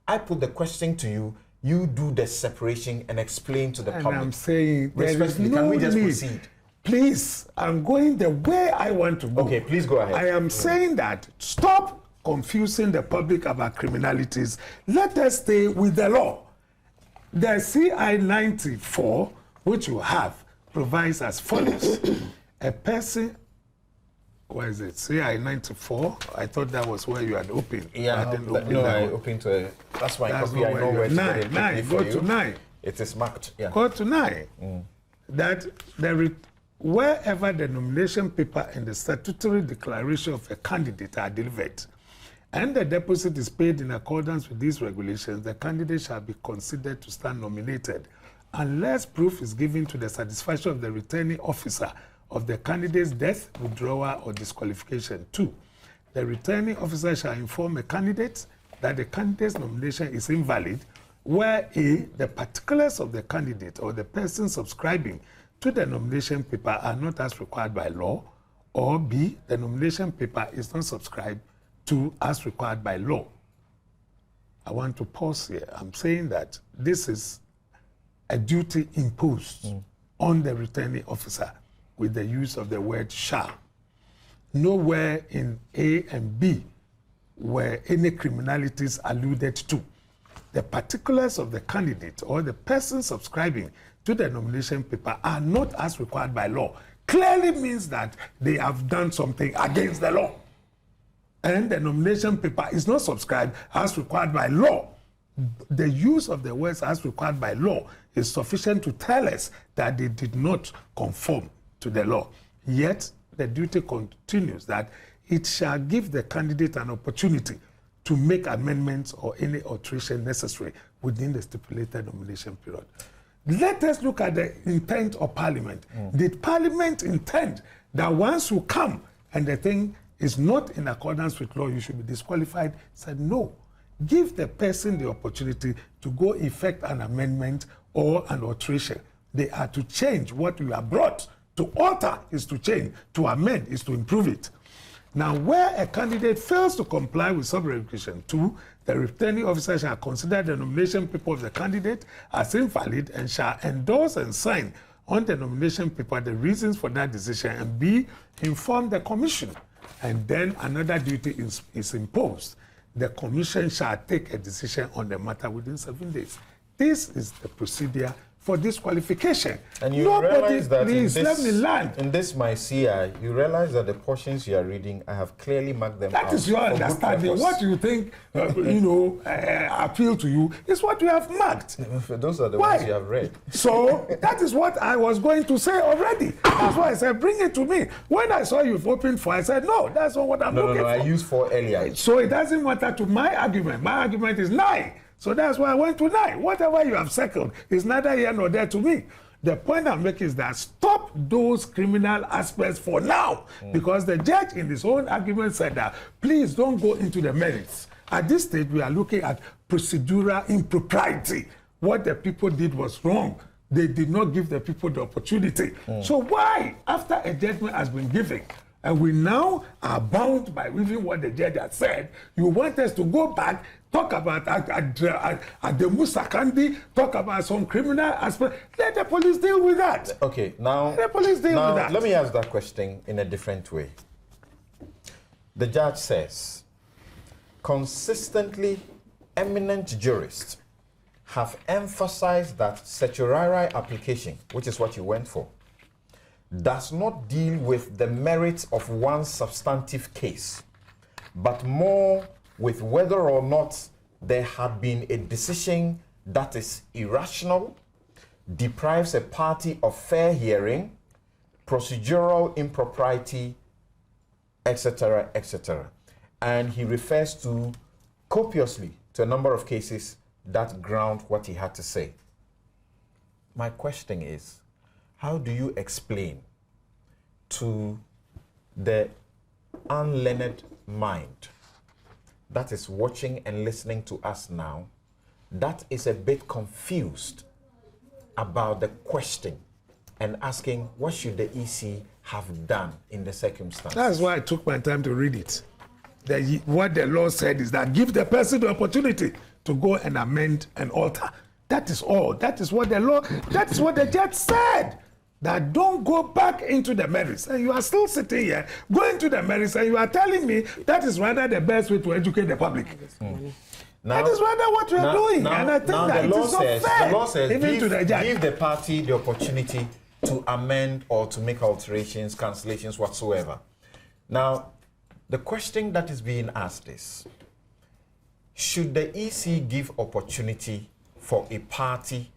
I put the question to you. You do the separation and explain to the public. And I'm saying there is Respectfully, no can we just need. proceed? Please, I'm going the way I want to go. Okay, please go ahead. I am saying that stop confusing the public about criminalities. Let us stay with the law. The CI 94, which you have, provides as follows. A person, what is it, CI 94? I thought that was where you had opened. Yeah, I didn't open no, that I one. opened to that's my That's copy. not I where know you where are. to Nine, put it nine, quickly go for to you. 9. It is marked. Yeah. Go to 9. That wherever the nomination paper and the statutory declaration of a candidate are delivered, and the deposit is paid in accordance with these regulations, the candidate shall be considered to stand nominated, unless proof is given to the satisfaction of the returning officer of the candidate's death, withdrawal, or disqualification. 2. The returning officer shall inform a candidate that the candidate's nomination is invalid, where A, the particulars of the candidate or the person subscribing to the nomination paper are not as required by law, or B, the nomination paper is not subscribed to as required by law. I want to pause here. I'm saying that this is a duty imposed on the returning officer with the use of the word shall. Nowhere in A and B were any criminalities alluded to. The particulars of the candidate or the person subscribing to the nomination paper are not as required by law. Clearly means that they have done something against the law. And the nomination paper is not subscribed as required by law. The use of the words as required by law is sufficient to tell us that they did not conform to the law. Yet, the duty continues that it shall give the candidate an opportunity to make amendments or any alteration necessary within the stipulated nomination period. Let us look at the intent of Parliament. Did Parliament intend that once you come and the thing is not in accordance with law, you should be disqualified? Said no. Give the person the opportunity to go effect an amendment or an alteration. They are to change what you are brought. To alter is to change. To amend is to improve it. Now, where a candidate fails to comply with sub-regulation 2, the returning officer shall consider the nomination paper of the candidate as invalid and shall endorse and sign on the nomination paper the reasons for that decision, and B, inform the commission. And then another duty is imposed. The commission shall take a decision on the matter within 7 days. This is the procedure for disqualification. And you realize that in this my CI, you realize that the portions you are reading, I have clearly marked them out. That is your understanding. What you think, appeal to you is what you have marked. Those are the ones you have read. So that is what I was going to say already. That's why I said, bring it to me. When I saw you've opened 4, I said, no, that's not what I'm looking for. No, I used 4 earlier. So it doesn't matter to my argument. My argument is 9. So that's why I went to 9. Whatever you have circled is neither here nor there to me. The point I'm making is that stop those criminal aspects for now. Because the judge in his own argument said that, please don't go into the merits. At this stage, we are looking at procedural impropriety. what the people did was wrong. They did not give the people the opportunity. So why, after a judgment has been given, and we now are bound by even what the judge has said, you want us to go back, talk about the Musakandi, talk about some criminal aspect. Let the police deal with that. Okay, now, let the police deal with that. Let me ask that question in a different way. The judge says, consistently, eminent jurists have emphasized that certiorari application, which is what you went for, does not deal with the merits of one substantive case, but more with whether or not there had been a decision that is irrational, deprives a party of fair hearing, procedural impropriety, etc., etc. And he refers to copiously to a number of cases that ground what he had to say. My question is, how do you explain to the unlearned mind that is watching and listening to us now, that is a bit confused about the question and asking what should the EC have done in the circumstances? That's why I took my time to read it. What the law said is that give the person the opportunity to go and amend and alter. That is all. That is what the law, that is what the judge said. That don't go back into the merits. And you are still sitting here, going to the merits, and you are telling me that is rather the best way to educate the public. Now, that is rather what we are doing. And I think that it is not fair. The law says even to the judge. Give the party the opportunity to amend or to make alterations, cancellations, whatsoever. Now, the question that is being asked is, should the EC give opportunity for a party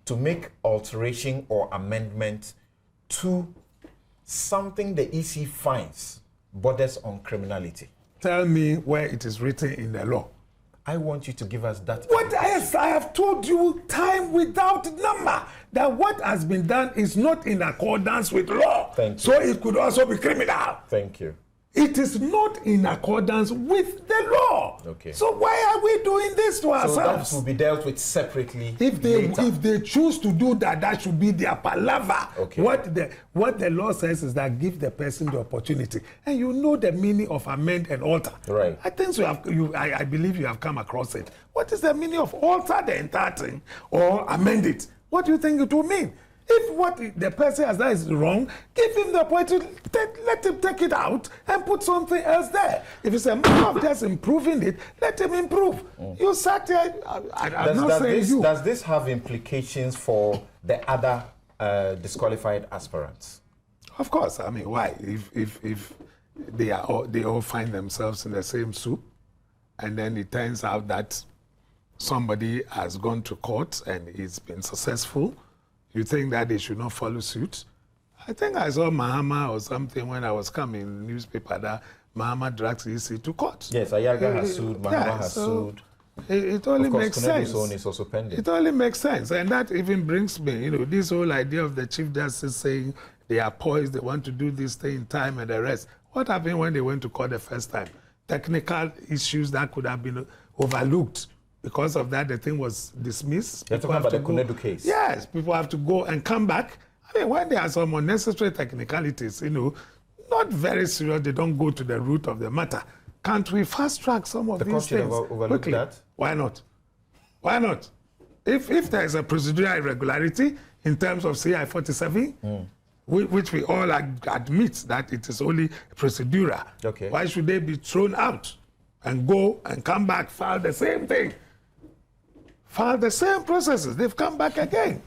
to make alteration or amendment to something the EC finds borders on criminality? Tell me where it is written in the law. I want you to give us that. What else? I have told you time without number that what has been done is not in accordance with law. Thank you. So it could also be criminal. Thank you. It is not in accordance with the law. Okay. So why are we doing this to ourselves? So that will be dealt with separately. If they choose to do that, that should be their palaver. Okay. What the law says is that give the person the opportunity, and you know the meaning of amend and alter. Right. I think so. I believe you have come across it. What is the meaning of alter the entire thing or amend it? What do you think it will mean? If what the person has done is wrong, give him the opportunity, let him take it out and put something else there. If it's a matter of just improving it, let him improve. You sat here, I'm not saying you. Does this have implications for the other disqualified aspirants? Of course. I mean, why? If they all find themselves in the same soup, and then it turns out that somebody has gone to court and he's been successful, you think that they should not follow suit? I think I saw Mahama or something when I was coming in the newspaper that Mahama drags EC to court. Yes, Ayaga has sued, Mahama has sued. It only makes sense. Own is also pending. It only makes sense. And that even brings me, this whole idea of the Chief Justice saying they are poised, they want to do this thing in time and the rest. What happened when they went to court the first time? Technical issues that could have been overlooked. Because of that, the thing was dismissed. You're talking about the Kunedu case? Yes, people have to go and come back. I mean, when there are some unnecessary technicalities, not very serious, they don't go to the root of the matter. Can't we fast track some of these things? The court should overlook that? Why not? Why not? If there is a procedural irregularity in terms of CI 47, which we all admit that it is only procedural, okay, why should they be thrown out and go and come back, file the same thing? File the same processes. They've come back again.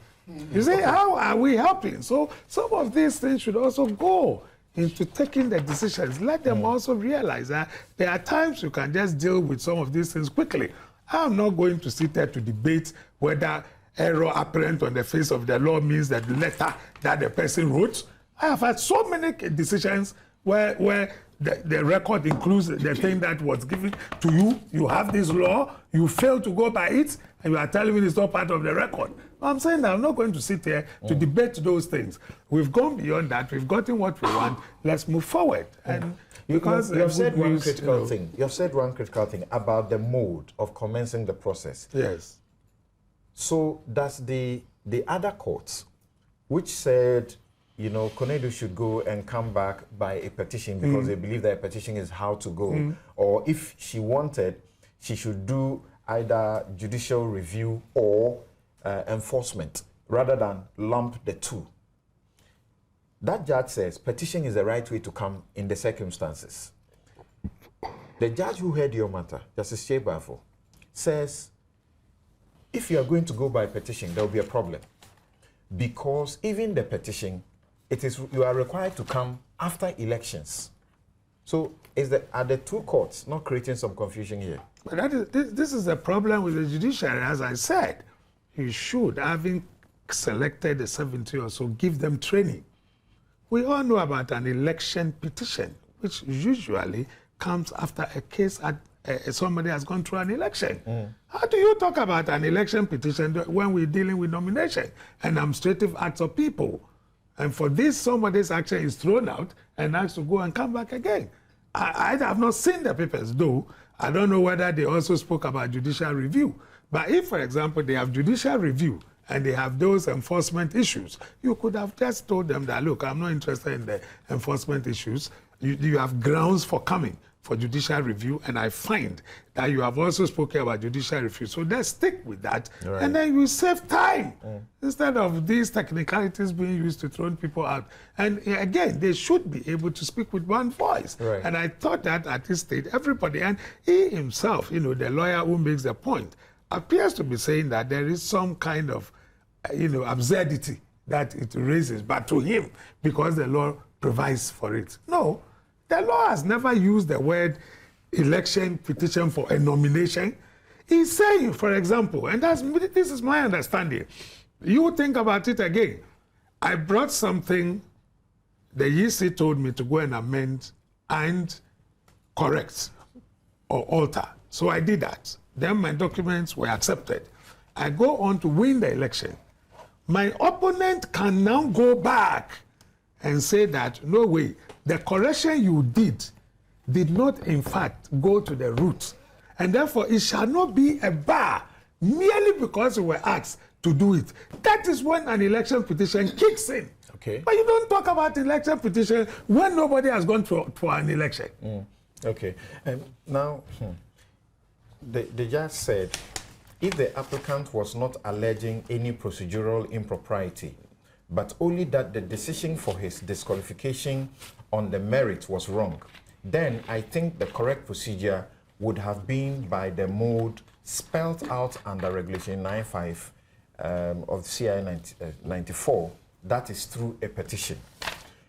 You see, how are we helping? So some of these things should also go into taking the decisions. Let them also realize that there are times you can just deal with some of these things quickly. I'm not going to sit there to debate whether error apparent on the face of the law means that the letter that the person wrote. I have had so many decisions where the record includes the thing that was given to you. You have this law, you fail to go by it, and you are telling me it's not part of the record. I'm saying that I'm not going to sit here to debate those things. We've gone beyond that. We've gotten what we want. Let's move forward. And you have said one critical thing. You have said one critical thing about the mode of commencing the process. Yes. So does the other courts, which said, you know, Konedu should go and come back by a petition because they believe that a petition is how to go, or if she wanted, she should do either judicial review or enforcement rather than lump the two. That judge says petition is the right way to come in the circumstances. The judge who heard your matter, Justice Shebafo, says if you are going to go by petition, there will be a problem. Because even the petition, you are required to come after elections. So are the two courts not creating some confusion here? But this is the problem with the judiciary, as I said. You should, having selected the 70 or so, give them training. We all know about an election petition, which usually comes after a case somebody has gone through an election. How do you talk about an election petition when we're dealing with nomination and administrative acts of people? And for this, somebody's action is thrown out and asked to go and come back again. I have not seen the papers, though. I don't know whether they also spoke about judicial review. But if, for example, they have judicial review and they have those enforcement issues, you could have just told them that, look, I'm not interested in the enforcement issues. You have grounds for coming for judicial review, and I find that you have also spoken about judicial review. So let's stick with that, right. And then you save time instead of these technicalities being used to throw people out. And again, they should be able to speak with one voice. Right. And I thought that at this stage, everybody, and he himself, you know, the lawyer who makes the point, appears to be saying that there is some kind of, you know, absurdity that it raises, but to him, because the law provides for it. No. The law has never used the word election petition for a nomination. He's saying, for example, and this is my understanding, you think about it again. I brought something the EC told me to go and amend and correct or alter. So I did that. Then my documents were accepted. I go on to win the election. My opponent can now go back and say that, no way, the correction you did not, in fact, go to the root. And therefore, it shall not be a bar merely because you were asked to do it. That is when an election petition kicks in. Okay. But you don't talk about election petition when nobody has gone to an election. Okay. Now, the judge said, if the applicant was not alleging any procedural impropriety, but only that the decision for his disqualification on the merit was wrong, then I think the correct procedure would have been by the mode spelled out under Regulation 95 of CI 94, that is through a petition.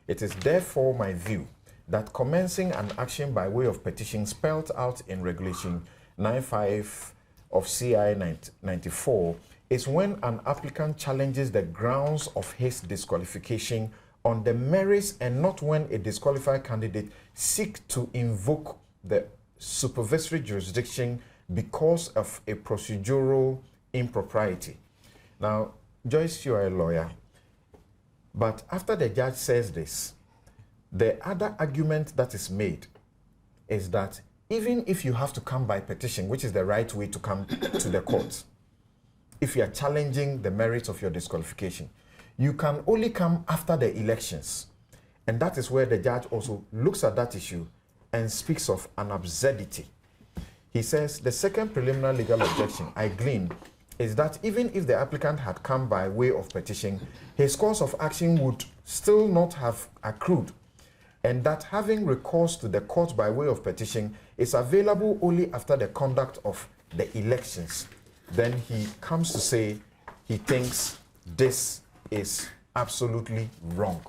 It is therefore my view that commencing an action by way of petition spelled out in Regulation 95 of CI 94 is when an applicant challenges the grounds of his disqualification on the merits and not when a disqualified candidate seeks to invoke the supervisory jurisdiction because of a procedural impropriety. Now, Joyce, you are a lawyer, but after the judge says this, the other argument that is made is that even if you have to come by petition, which is the right way to come to the court, if you are challenging the merits of your disqualification, you can only come after the elections. And that is where the judge also looks at that issue and speaks of an absurdity. He says, the second preliminary legal objection I glean is that even if the applicant had come by way of petition, his course of action would still not have accrued, and that having recourse to the court by way of petition is available only after the conduct of the elections. Then he comes to say he thinks this is absolutely wrong.